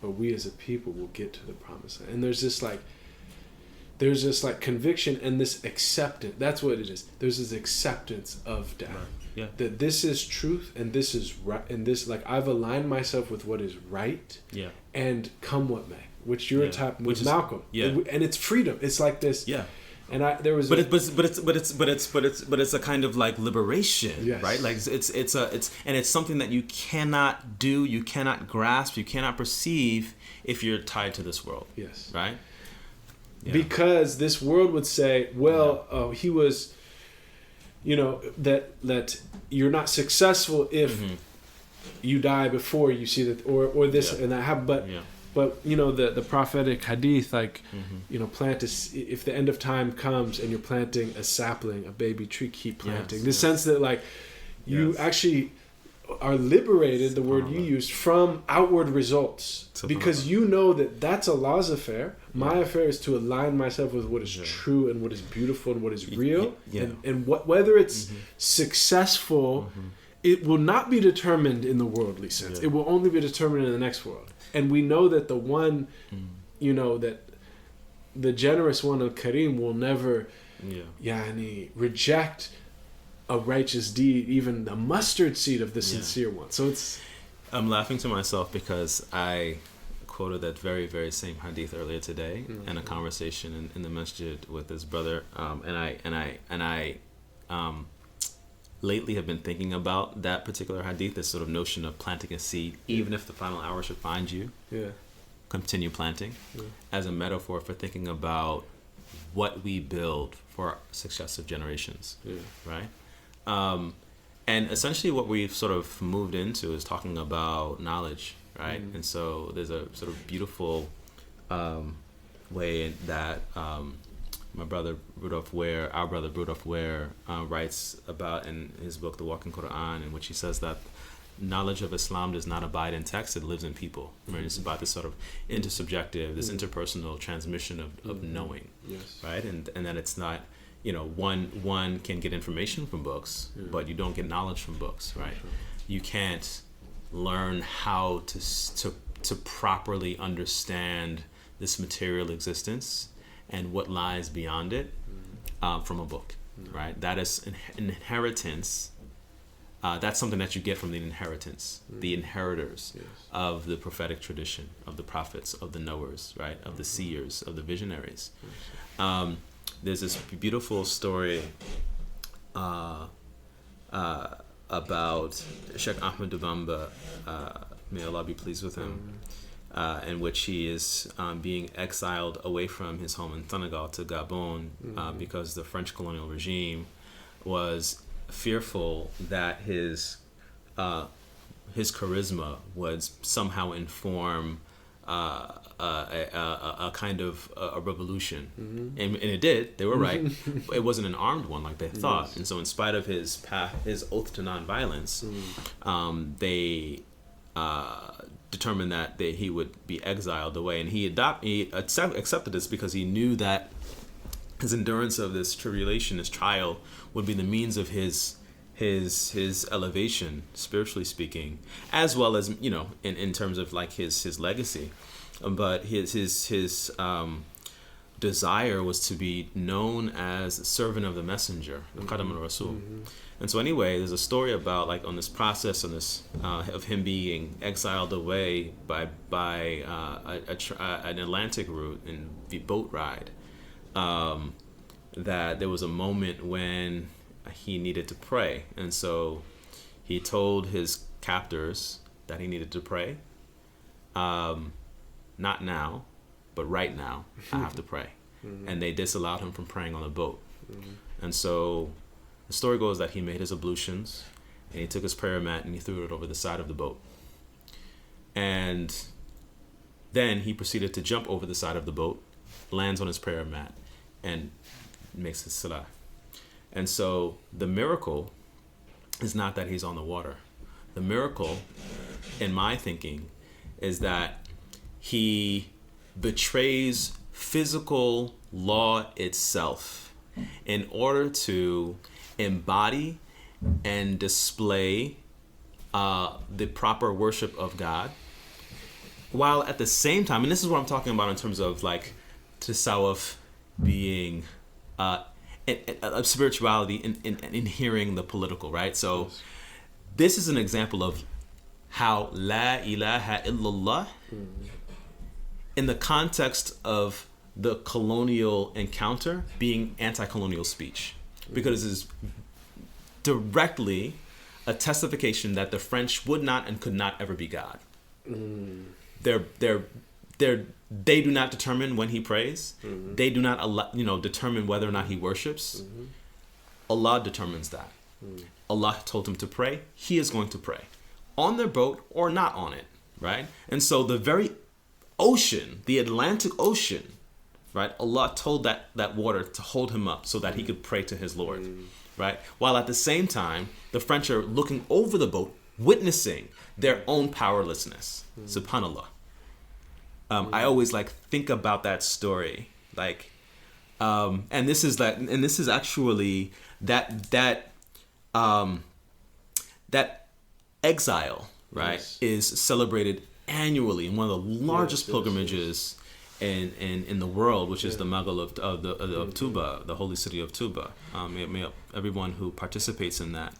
but we as a people will get to the promised land. And there's this like conviction and this acceptance. That's what it is. There's this acceptance of death. That this is truth, and this is right, and this, like, I've aligned myself with what is right. And come what may, which you're typing with Malcolm. And it's freedom. It's like this. And it's a kind of like liberation, right? Like it's something that you cannot do, you cannot grasp, you cannot perceive if you're tied to this world. Right? Because this world would say, well, he was, you know, that you're not successful if you die before you see that, or this and that happen. But you know, the prophetic hadith, like, you know, if the end of time comes and you're planting a sapling, a baby tree, keep planting. The sense that like you actually are liberated, the word you used, from outward results, because you know that that's Allah's affair. My affair is to align myself with what is true and what is beautiful and what is real, and whether it's successful, it will not be determined in the worldly sense. It will only be determined in the next world. And we know that the one, you know, that the generous one, al-Karim, will never reject a righteous deed, even the mustard seed of the sincere one. So it's... I'm laughing to myself because I quoted that very, very same hadith earlier today in a conversation in the masjid with his brother, and I lately have been thinking about that particular hadith, this sort of notion of planting a seed, even if the final hour should find you. Continue planting, as a metaphor for thinking about what we build for successive generations, right? And essentially what we've sort of moved into is talking about knowledge, right? And so there's a sort of beautiful way that our brother Rudolph Ware writes about in his book, The Walking Quran, in which he says that knowledge of Islam does not abide in text, it lives in people. Right? It's about this sort of intersubjective, this interpersonal transmission of knowing, right? And that it's not, one can get information from books, but you don't get knowledge from books, right? You can't learn how to properly understand this material existence and what lies beyond it from a book, right? That is an inheritance. That's something that you get from the inheritance, the inheritors of the prophetic tradition, of the prophets, of the knowers, right? Of the seers, of the visionaries. There's this beautiful story about Sheikh Ahmed Dubamba, may Allah be pleased with him, in which he is being exiled away from his home in Senegal to Gabon because the French colonial regime was fearful that his charisma would somehow inform a kind of a revolution, and it did. They were right. It wasn't an armed one like they thought, and so in spite of his oath to nonviolence, they determined that he would be exiled away, and he accepted this because he knew that his endurance of this tribulation, this trial, would be the means of his elevation, spiritually speaking, as well as in terms of like his legacy. But his desire was to be known as servant of the messenger, Qadam al-Rasul. And so anyway, there's a story about like on this process of him being exiled away by an Atlantic route and the boat ride. That there was a moment when he needed to pray, and so he told his captors that he needed to pray. Not now, but right now, I have to pray. And they disallowed him from praying on the boat. And so the story goes that he made his ablutions, and he took his prayer mat and he threw it over the side of the boat. And then he proceeded to jump over the side of the boat, lands on his prayer mat, and makes his salah. And so the miracle is not that he's on the water. The miracle, in my thinking, is that he betrays physical law itself in order to embody and display the proper worship of God, while at the same time, and this is what I'm talking about in terms of like tasawwuf being of spirituality in hearing the political, right? So this is an example of how La ilaha illallah in the context of the colonial encounter being anti-colonial speech, because it is directly a testification that the French would not and could not ever be God. They do not determine when he prays. They do not determine whether or not he worships. Allah determines that. Allah told him to pray. He is going to pray on their boat or not on it, right? And so the very ocean, the Atlantic Ocean, right? Allah told that water to hold him up so that he could pray to his Lord, right? While at the same time, the French are looking over the boat, witnessing their own powerlessness. Subhanallah. I always think about that story, and this is actually that exile, right, is celebrated annually in one of the largest pilgrimages in the world, which is the Magal of Tuba, the holy city of Tuba. May everyone who participates in that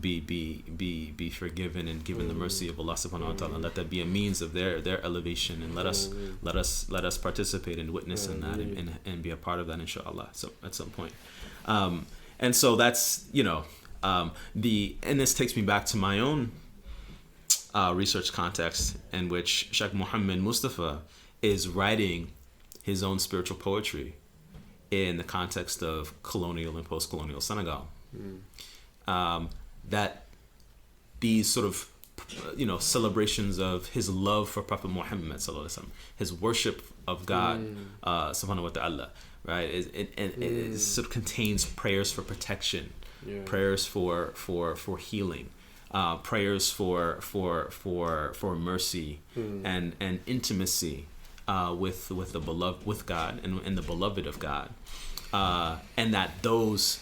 be forgiven and given the mercy of Allah subhanahu wa ta'ala, and let that be a means of their elevation, and let us participate and witness in that, and be a part of that, inshallah. So at some point, and so that's and this takes me back to my own research context, in which Sheikh Muhammad Mustafa is writing his own spiritual poetry in the context of colonial and post-colonial Senegal. That these sort of celebrations of his love for Prophet Muhammad sallallahu alaihi wasallam, his worship of God subhanahu wa ta'ala, right? It sort of contains prayers for protection, prayers for healing, prayers for mercy and intimacy with the beloved, with God and the beloved of God, and that those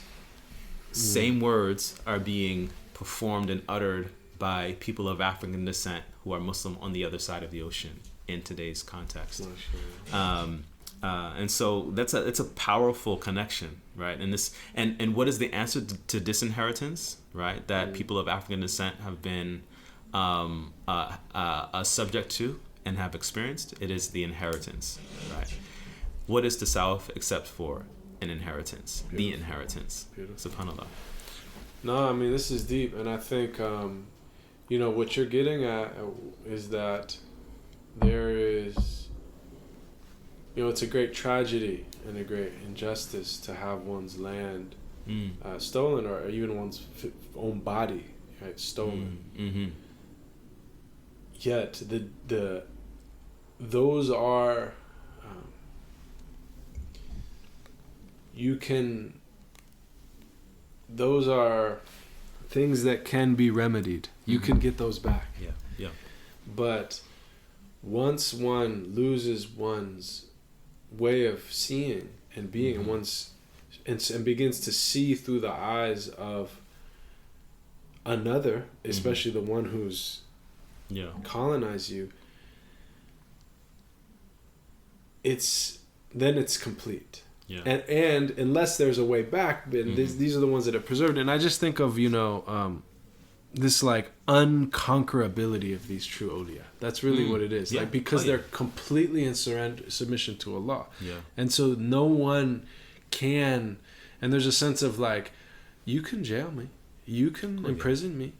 same words are being performed and uttered by people of African descent who are Muslim on the other side of the ocean in today's context. And so it's a powerful connection, right? And this and what is the answer to disinheritance, right? That people of African descent have been subject to and have experienced. It is the inheritance, right? What is the South except for an inheritance? Beautiful. The inheritance. Beautiful. Subhanallah. No, I mean, this is deep, and I think what you're getting at is that there is, it's a great tragedy and a great injustice to have one's land stolen, or even one's own body, right, stolen. Mm-hmm. Yet those are those are things that can be remedied. You can get those back. Yeah. But once one loses one's way of seeing and being, and begins to see through the eyes of another, especially the one who's colonized you, it's complete. Yeah. And unless there's a way back, then these are the ones that are preserved. And I just think of this like unconquerability of these true awliya. That's really what it is. Like, because they're completely in submission to Allah. Yeah. And so no one can, and there's a sense of like, you can jail me, you can imprison me,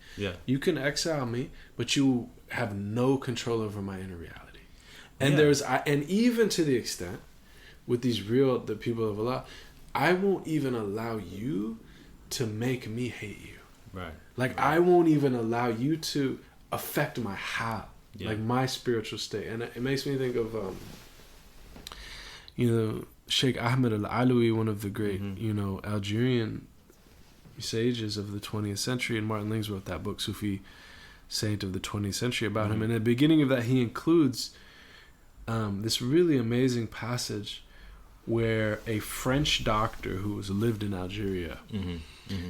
you can exile me, but you have no control over my inner reality. And and even to the extent with the people of Allah, I won't even allow you to make me hate you. Right. Like, I won't even allow you to affect my hal, like my spiritual state. And it makes me think of, Sheikh Ahmed Al-Alawi, one of the great, Algerian sages of the 20th century. And Martin Lings wrote that book, Sufi Saint of the 20th Century, about him. And at the beginning of that, he includes this really amazing passage where a French doctor who lived in Algeria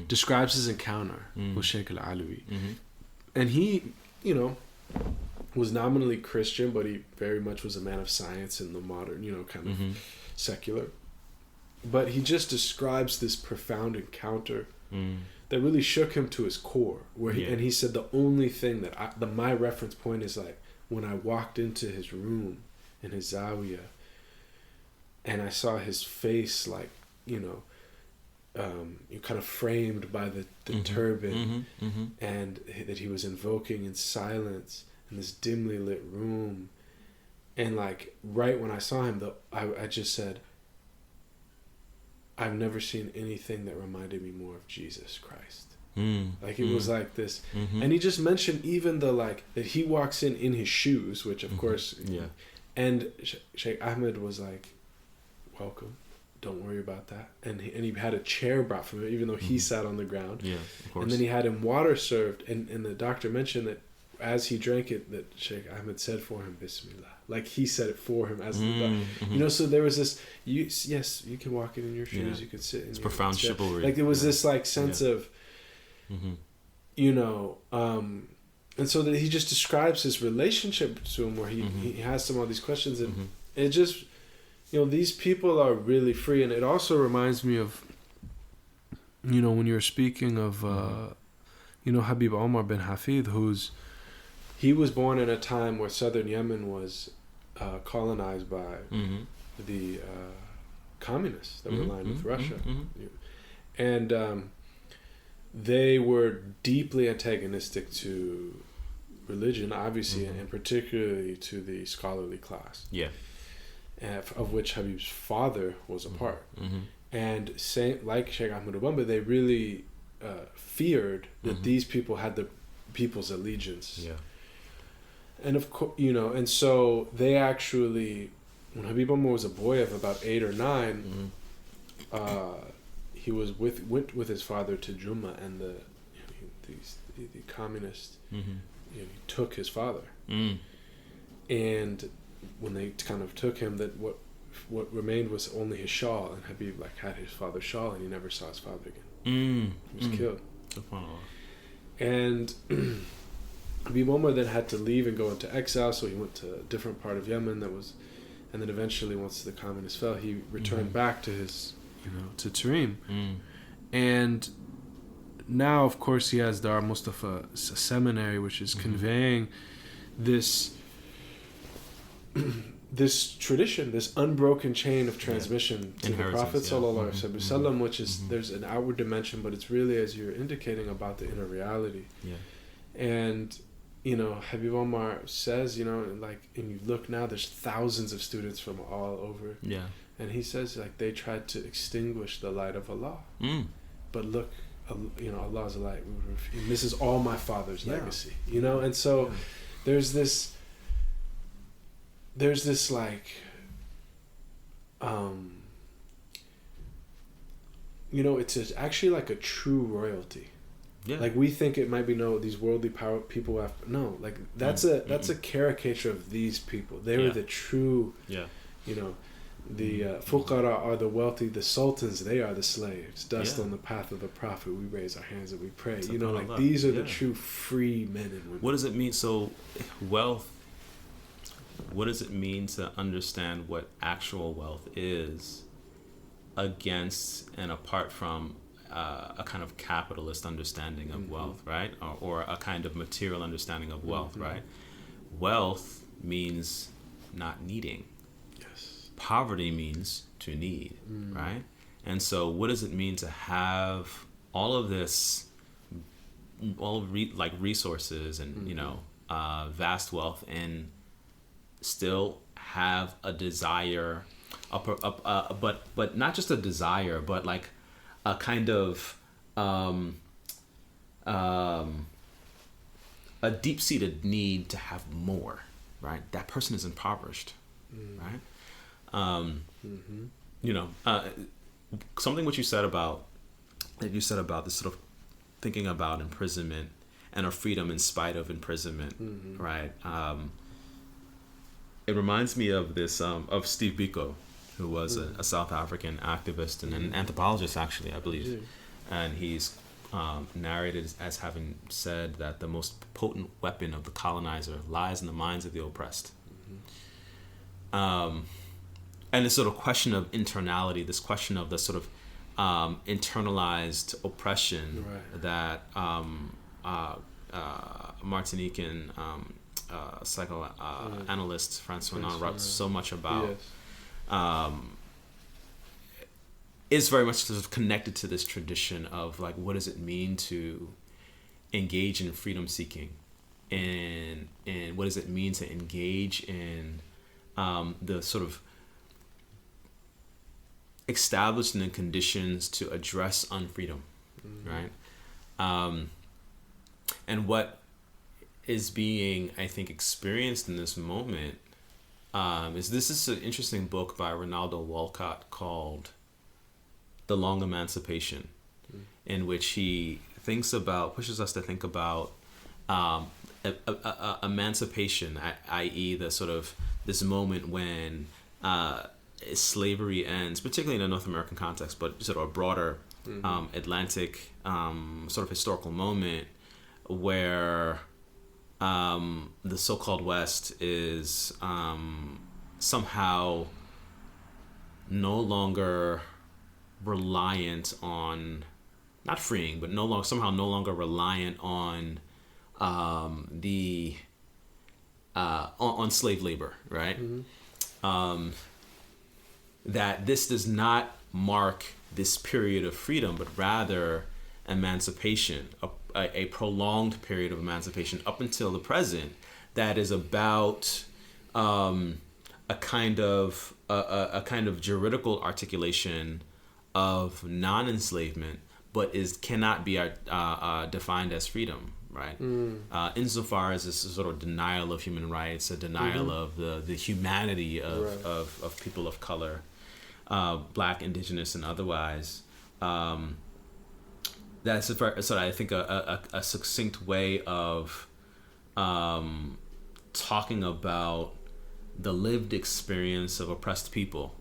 describes his encounter with Sheikh Al-Alawi. And he, was nominally Christian, but he very much was a man of science in the modern, kind of secular. But he just describes this profound encounter that really shook him to his core. And he said the only thing that my reference point is like when I walked into his room in his zawiya, and I saw his face, like, kind of framed by the turban, and that he was invoking in silence in this dimly lit room. And like, right when I saw him, I just said, I've never seen anything that reminded me more of Jesus Christ. Like, it was like this. And he just mentioned even that he walks in his shoes, which of course, and Sheikh Ahmed was like, welcome, don't worry about that. And he had a chair brought for him, even though he sat on the ground. Yeah, of course. And then he had him water served, and the doctor mentioned that as he drank it, that Sheikh Ahmed said for him, Bismillah. Like, he said it for him as so there was this, you can walk in your shoes, you could sit in. It's profound chivalry. Like, there was this like sense of, and so that he just describes his relationship to him, where he has all these questions, it just, these people are really free. And it also reminds me of, when you were speaking of, Habib Omar bin Hafid, he was born in a time where southern Yemen was colonized by the communists that were aligned with Russia. And they were deeply antagonistic to religion, obviously, and particularly to the scholarly class. Yeah. Of which Habib's father was a part. And like Sheikh Ahmed Obamba, they really feared that these people had the people's allegiance. Yeah. And of course, and so they actually, when Habib Omar was a boy of about 8 or 9, he went with his father to Juma, and the communists he took his father. And when they kind of took him, that what remained was only his shawl, and Habib had his father's shawl, and he never saw his father again. He was killed. And Habib Omar then had to leave and go into exile, so he went to a different part of Yemen and then eventually, once the communists fell, he returned back to his, to Tarim. And now, of course, he has Dar Mustafa seminary, which is conveying this tradition, this unbroken chain of transmission to the Prophet sallallahu alaihi wasallam, which is, there's an outward dimension, but it's really, as you're indicating, about the inner reality. And Habib Omar says, and you look now, there's thousands of students from all over. And he says, they tried to extinguish the light of Allah. But look, Allah's a light. And this is all my father's legacy. And so there's this it's actually like a true royalty. We think it might be these worldly power people have that's a caricature of these people. They were the true the fuqara are the wealthy, the sultans, they are the slaves. Dust on the path of the Prophet, we raise our hands and we pray. These are the true free men and women. What does it mean? So wealth, what does it mean to understand what actual wealth is against and apart from a kind of capitalist understanding of wealth, right? Or a kind of material understanding of wealth, right? Wealth means not needing. Yes. Poverty means to need, right? And so what does it mean to have all of this, resources and, vast wealth, and still have a desire, but not just a desire, but a kind of a deep-seated need to have more, right? That person is impoverished, right? Something which you said about this sort of thinking about imprisonment and a freedom in spite of imprisonment, right? It reminds me of this of Steve Biko, who was a South African activist and an anthropologist, actually, I believe. And he's narrated as having said that the most potent weapon of the colonizer lies in the minds of the oppressed. And this sort of question of internality, this question of the sort of internalized oppression that Martinican psychoanalyst Francois Fanon wrote so much about. Is very much sort of connected to this tradition of what does it mean to engage in freedom seeking, and what does it mean to engage in the sort of established in the conditions to address unfreedom, right? And what is being, I think, experienced in this moment this is an interesting book by Ronaldo Walcott called The Long Emancipation, in which he pushes us to think about emancipation, i.e. the sort of this moment when slavery ends, particularly in a North American context, but sort of a broader Atlantic sort of historical moment where the so-called West is somehow no longer reliant on, not freeing, but no longer reliant on the on slave labor, right? That this does not mark this period of freedom, but rather emancipation, a prolonged period of emancipation up until the present, that is about a kind of juridical articulation of non-enslavement, but cannot be defined as freedom, right? Insofar as this sort of denial of human rights, a denial of the humanity of people of color, Black, Indigenous, and otherwise. That's sort of, I think, a succinct way of talking about the lived experience of oppressed people,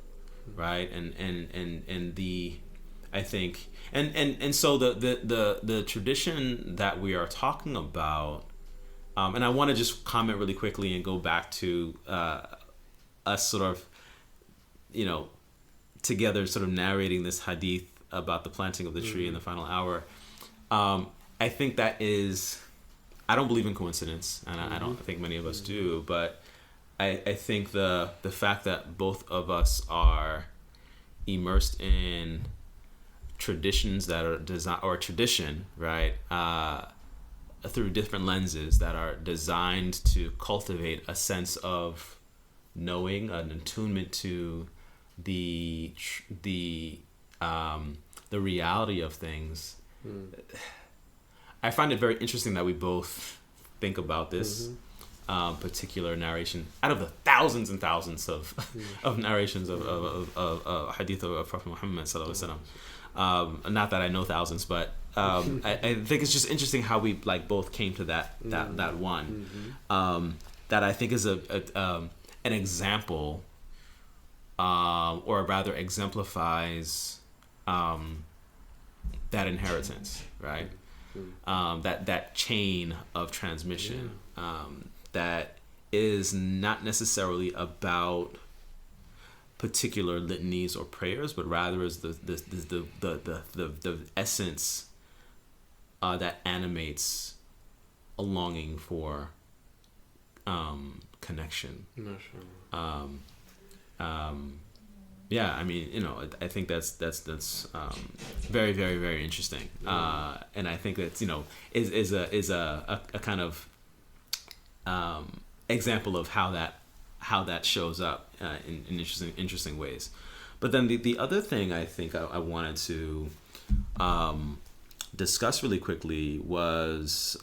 right? And the, I think, and so the tradition that we are talking about, and I want to just comment really quickly and go back to us sort of, together sort of narrating this hadith about the planting of the tree in the final hour. I think that is, I don't believe in coincidence, and I don't think many of us do, but I think the fact that both of us are immersed in traditions that are designed, or tradition, right, through different lenses that are designed to cultivate a sense of knowing, an attunement to the reality of things. I find it very interesting that we both think about this particular narration out of the thousands and thousands of narrations of hadith of Prophet Muhammad sallallahu alaihi wasallam. Not that I know thousands, but I think it's just interesting how we both came to that one that I think is an example, or rather exemplifies that inheritance, right? That chain of transmission, that is not necessarily about particular litanies or prayers, but rather is the essence that animates a longing for connection. Yeah, I mean, I think that's very, very, very interesting, and I think that's is a kind of example of how that shows up in interesting ways. But then the other thing I think I wanted to discuss really quickly was,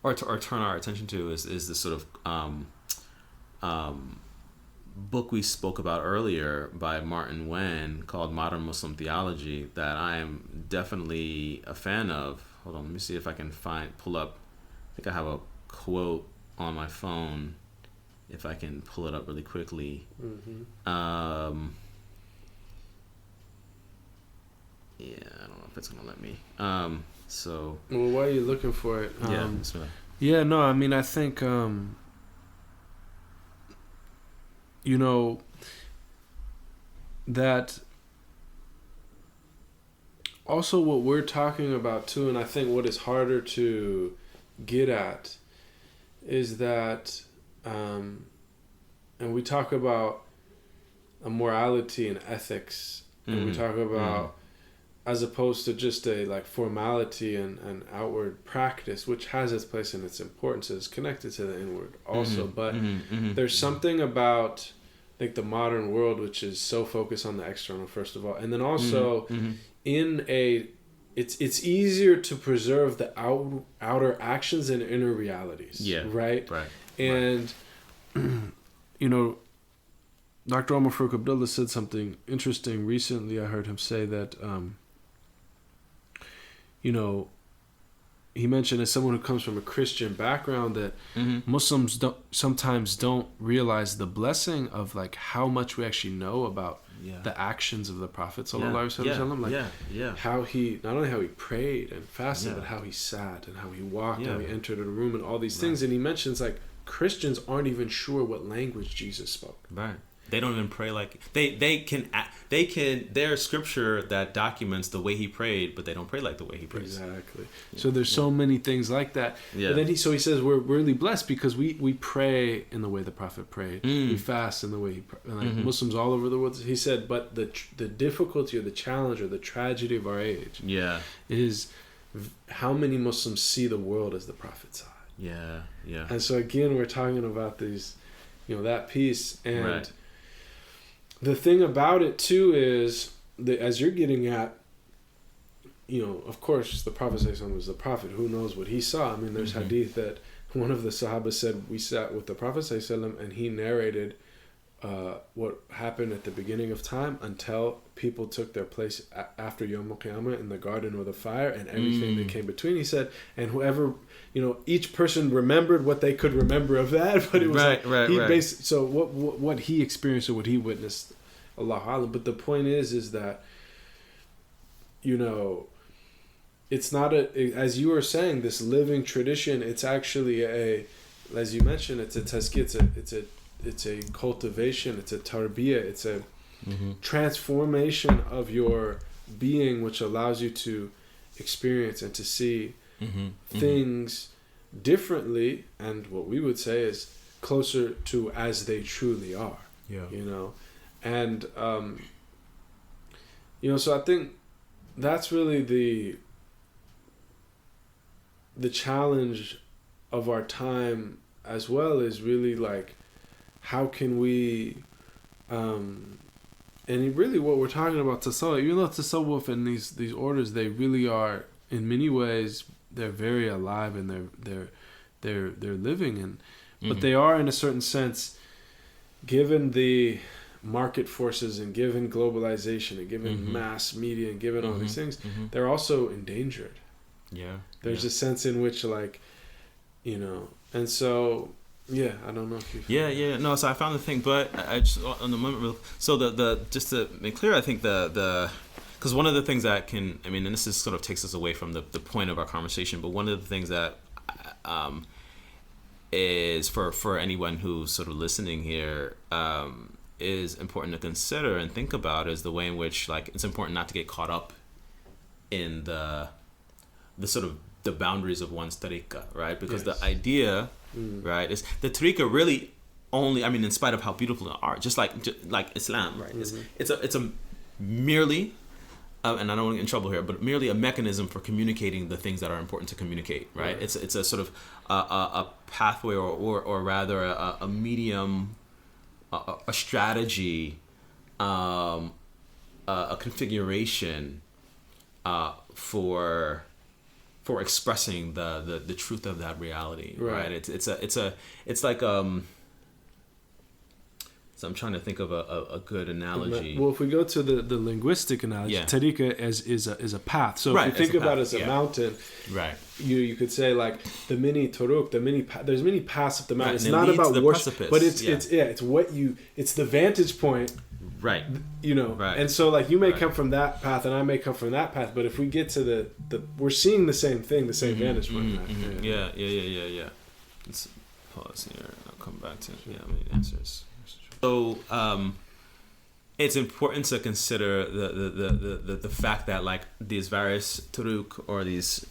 or turn our attention to, is this sort of book we spoke about earlier by Martin Wen called Modern Muslim Theology, that I am definitely a fan of. Hold on, let me see if I can pull up. I think I have a quote on my phone, if I can pull it up really quickly. Yeah, I don't know if it's gonna let me. So. Well, why are you looking for it? Yeah. No, I mean, I think. That also what we're talking about too, and I think what is harder to get at is that, and we talk about a morality and ethics, and we talk about as opposed to just a formality and outward practice, which has its place and its importance, is connected to the inward also. But there's something about the modern world which is so focused on the external first of all, and then also it's easier to preserve the outer actions and inner realities. Right. And Dr. Omar Farooq Abdullah said something interesting recently. I heard him say that he mentioned, as someone who comes from a Christian background, that Muslims sometimes don't realize the blessing of how much we actually know about the actions of the Prophet sallallahu alaihi wasallam, how he, not only how he prayed and fasted, but how he sat and how he walked, how he entered a room and all these things. And he mentions Christians aren't even sure what language Jesus spoke. Right. They don't even pray like they can there's scripture that documents the way he prayed, but they don't pray like the way he prays. Exactly. Yeah. So there's so many things like that. Yeah. But then he says we're really blessed because we pray in the way the prophet prayed. We fast in the way he prayed. Like Muslims all over the world. He said, but the difficulty or the challenge or the tragedy of our age is how many Muslims see the world as the prophet saw it. Yeah. Yeah. And so again, we're talking about these, that piece. And right. The thing about it too is that as you're getting at, of course the Prophet was the prophet. Who knows what he saw? I mean, there's hadith that one of the Sahaba said we sat with the Prophet and he narrated what happened at the beginning of time until people took their place after Yom Qiyamah in the garden or the fire and everything that came between. He said, and whoever, each person remembered what they could remember of that, but it was so what he experienced or what he witnessed, Allahu Alam. But the point is that, it's not as you were saying, this living tradition. It's actually as you mentioned, it's a tazkiyah, it's a cultivation, it's a tarbiyah, it's a transformation of your being, which allows you to experience and to see things differently, and what we would say is closer to as they truly are. And so I think that's really the challenge of our time as well, is really like, how can we and really what we're talking about tasawwuf, even though tasawwuf and these orders, they really are in many ways, they're very alive and they're living, and but they are in a certain sense, given the market forces and given globalization and given mass media and given all these things, they're also endangered. There's a sense in which and so I don't know if you no, so I found the thing, but I just on the moment, so the just to make clear, I think the because one of the things that can, and this is sort of takes us away from the point of our conversation, but one of the things that is for anyone who's sort of listening here, is important to consider and think about, is the way in which, like, it's important not to get caught up in the sort of the boundaries of one's tariqah, right? Because the idea, right, is the tariqah really only, in spite of how beautiful the art, just like Islam, right? It's a merely, and I don't want to get in trouble here, but merely a mechanism for communicating the things that are important to communicate, right? It's a sort of a pathway or rather a medium, a strategy, a configuration for expressing the truth of that reality, right? It's like so I'm trying to think of a good analogy. Well, if we go to the linguistic analogy, tariqah is a path. So if you think about it as a mountain, right? You could say like the mini turuq, there's many paths up the mountain. It's not about worship, but it's it's the vantage point. Right. Right. And so like you may come from that path and I may come from that path, but if we get to the we're seeing the same thing, the same vantage point. Yeah. Let's pause here. I'll come back to the answers. So it's important to consider the fact that, like, these various turuq, or these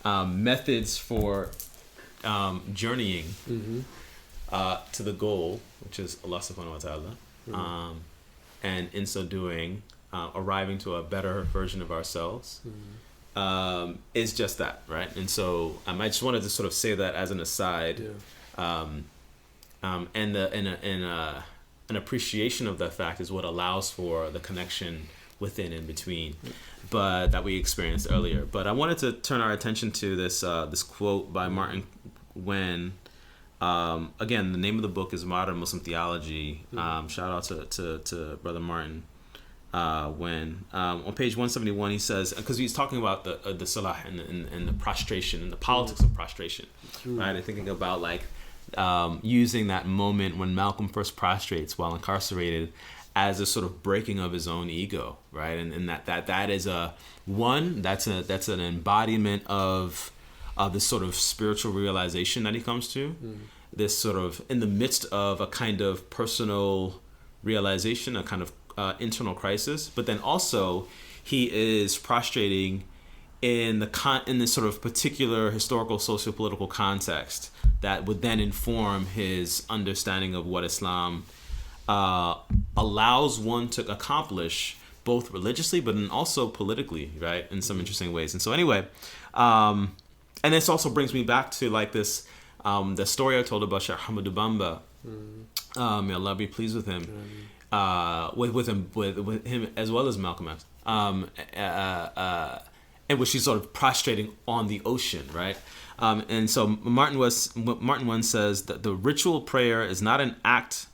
methods for journeying to the goal, which is Allah subhanahu wa ta'ala, and in so doing arriving to a better version of ourselves, is just that, right? And so I just wanted to sort of say that as an aside, and an appreciation of that fact is what allows for the connection within and between, but that we experienced earlier. But I wanted to turn our attention to this quote by Martin Wen. Again, the name of the book is Modern Muslim Theology. Shout out to Brother Martin Wen. On page 171, he says, because he's talking about the salah and the prostration and the politics of prostration, right? And thinking about, like, using that moment when Malcolm first prostrates while incarcerated as a sort of breaking of his own ego, right? And that is that's an embodiment of this sort of spiritual realization that he comes to, this sort of in the midst of a kind of personal realization, a kind of internal crisis, but then also he is prostrating in this sort of particular historical socio-political context that would then inform his understanding of what Islam allows one to accomplish, both religiously but then also politically, right, in some interesting ways. And so anyway, and this also brings me back to like this the story I told about Sheikh Ahmadu Bamba. May Allah be pleased with him, with him as well as Malcolm X, in which he's sort of prostrating on the ocean, right? And so Martin once says that the ritual prayer is not an act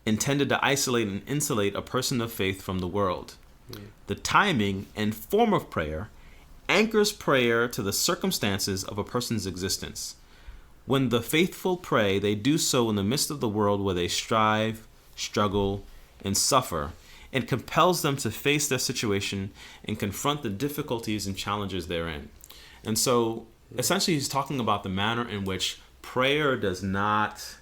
intended to isolate and insulate a person of faith from the world. The timing and form of prayer anchors prayer to the circumstances of a person's existence. When the faithful pray, they do so in the midst of the world where they strive, struggle, and suffer, and compels them to face their situation and confront the difficulties and challenges therein. And so essentially he's talking about the manner in which prayer does not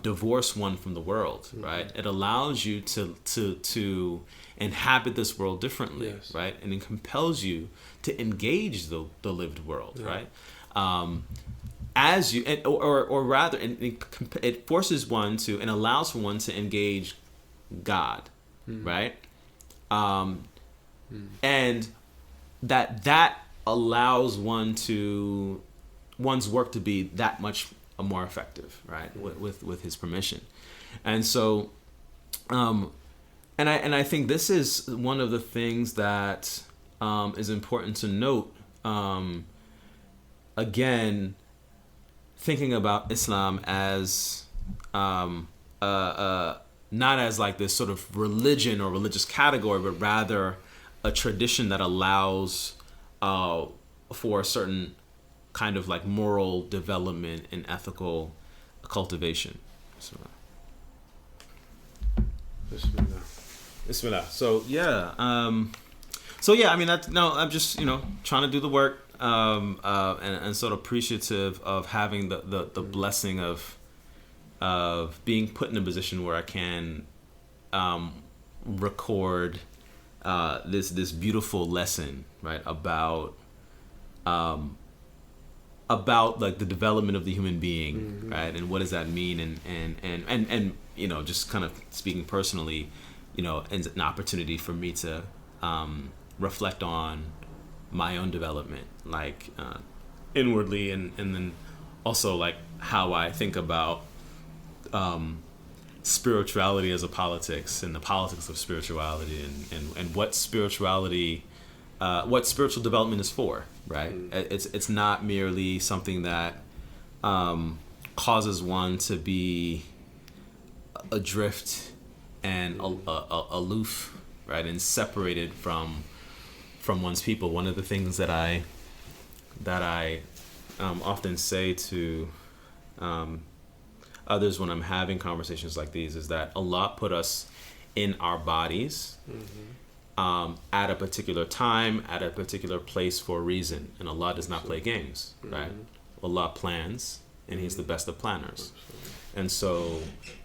divorce one from the world, right? It allows you to inhabit this world differently, yes, right? And it compels you to engage the lived world, yeah, right? As you, or rather, it forces one to and allows for one to engage God, right? And that allows one's work to be that much more effective, right? With his permission. And so, and I think this is one of the things that is important to note. Again, thinking about Islam as not as like this sort of religion or religious category, but rather a tradition that allows for a certain kind of like moral development and ethical cultivation. Bismillah. So yeah. I mean, I'm just trying to do the work, and sort of appreciative of having the blessing of being put in a position where I can record this beautiful lesson, right, about like the development of the human being, right, and what does that mean, and just kind of speaking personally, and an opportunity for me to reflect on my own development, like inwardly, and then also like how I think about spirituality as a politics and the politics of spirituality, and what spirituality, what spiritual development is for, right? It's not merely something that causes one to be adrift and aloof, right, and separated from one's people. One of the things that I often say to others when I'm having conversations like these is that Allah put us in our bodies at a particular time, at a particular place for a reason, and Allah does not play games, right? Allah plans, and He's the best of planners. And so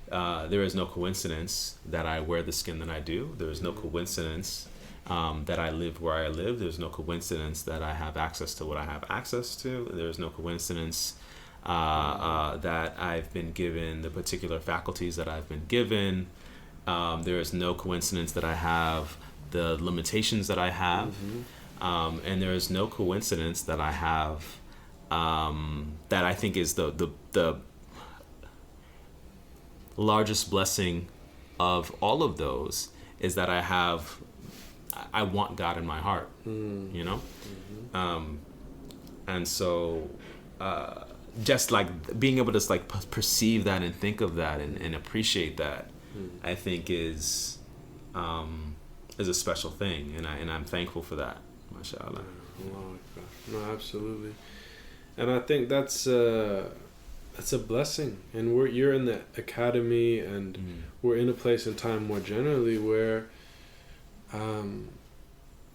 there is no coincidence that I wear the skin that I do. There is no coincidence that I live where I live. There's no coincidence that I have access to what I have access to. There's no coincidence that I've been given the particular faculties that I've been given. There is no coincidence that I have the limitations that I have. And there is no coincidence that I have that I think is the largest blessing of all of those is that I want God in my heart, and so just like being able to like perceive that and think of that and appreciate that, I think is a special thing, and I'm thankful for that. MashaAllah. No, absolutely, and I think that's a blessing, and you're in the academy, and we're in a place and time more generally where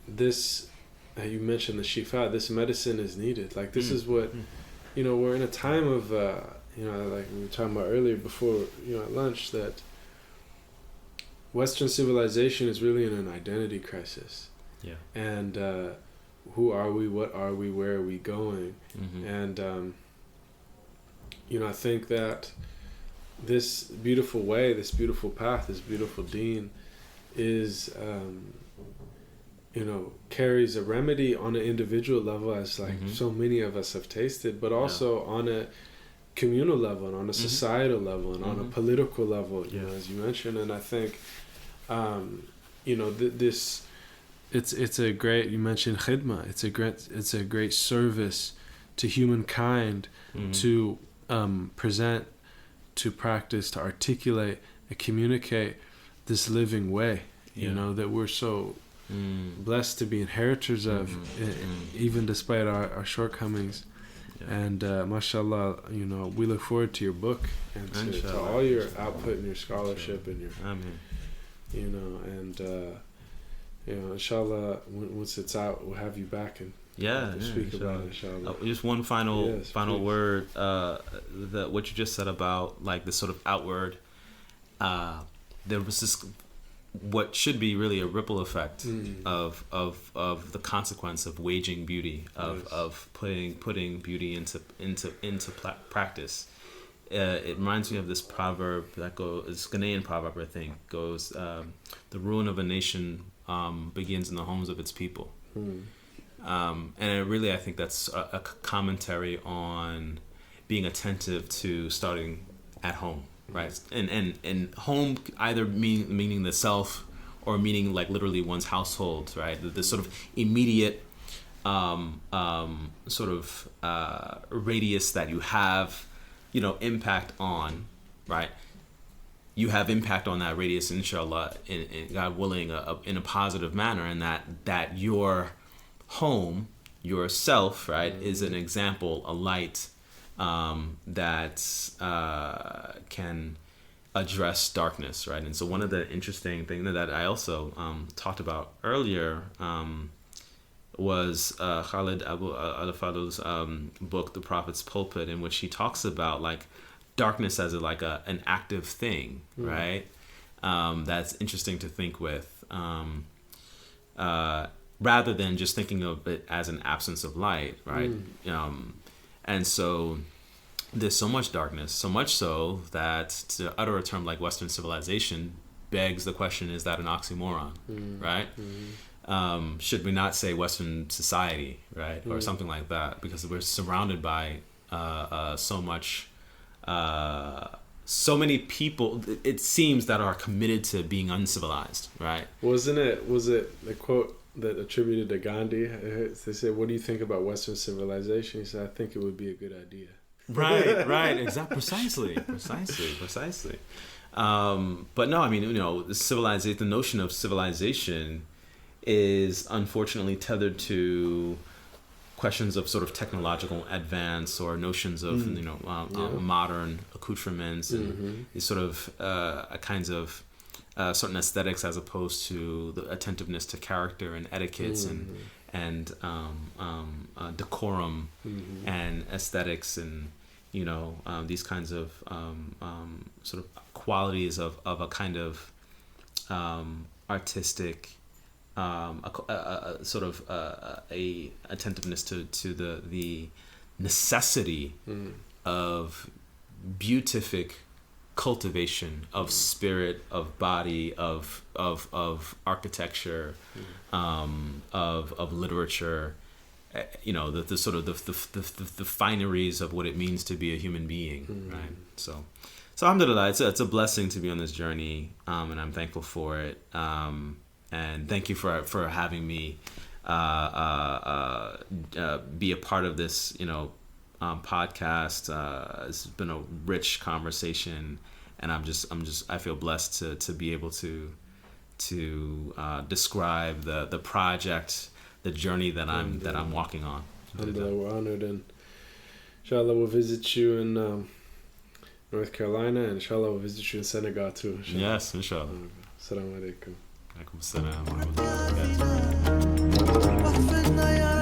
this, you mentioned the shifa, this medicine is needed. Like this is what, we're in a time of like we were talking about earlier before, at lunch, that Western civilization is really in an identity crisis. Yeah. And who are we? What are we? Where are we going? Mm-hmm. And I think that this beautiful way, this beautiful path, this beautiful deen is carries a remedy on an individual level, as like so many of us have tasted, but also on a communal level and on a societal level and on a political level, as you mentioned. And I think this it's a great, you mentioned khidma, it's a great service to humankind to present, to practice, to articulate and communicate this living way, that we're so blessed to be inheritors of, even despite our shortcomings. And mashallah, we look forward to your book and to all your output and your scholarship and your inshallah, once it's out, we'll have you back and speak about it, inshallah. Just one final word, that what you just said about like this sort of outward, there was this what should be really a ripple effect of the consequence of waging beauty, of putting beauty into practice. It reminds me of this proverb that goes, it's a Ghanaian proverb, I think, goes, the ruin of a nation begins in the homes of its people. And I think that's a commentary on being attentive to starting at home, right? And home either meaning the self or meaning like literally one's household, right? The sort of immediate radius that you have, impact on, right? You have impact on that radius, inshallah, in God willing, in a positive manner, and that your home, yourself, right, is an example, a light that can address darkness, right? And so one of the interesting things that I also talked about earlier was Khalid Abu Al-Fadl's book, The Prophet's Pulpit, in which he talks about like darkness as an active thing, right? That's interesting to think with, rather than just thinking of it as an absence of light, right? And so there's so much darkness, so much so that to utter a term like Western civilization begs the question, is that an oxymoron, right? Should we not say Western society, right? Or something like that, because we're surrounded by so many people, it seems, that are committed to being uncivilized, right? Was it the quote that attributed to Gandhi? They said, "What do you think about Western civilization?" He said, "I think it would be a good idea." Right, exactly, precisely. But no, I mean, the notion of civilization is unfortunately tethered to questions of sort of technological advance or notions of modern accoutrements and these sort of kinds of certain aesthetics, as opposed to the attentiveness to character and etiquettes and decorum and aesthetics and these kinds of sort of qualities of a kind of artistic sort of a attentiveness to the necessity of beatific cultivation of spirit, of body, of architecture, of literature, the sort of the fineries of what it means to be a human being, right? So alhamdulillah, it's a blessing to be on this journey, and I'm thankful for it. And thank you for having me be a part of this, podcast. It's been a rich conversation, and I feel blessed to be able to describe the project, the journey that I'm walking on. Alhamdulillah, we're honored, and inshallah we'll visit you in North Carolina, and inshallah we'll visit you in Senegal too. Inshallah. Yes, inshallah. Assalamu alaikum. Alaikum assalam wa rahmatullahi wa barakatuh.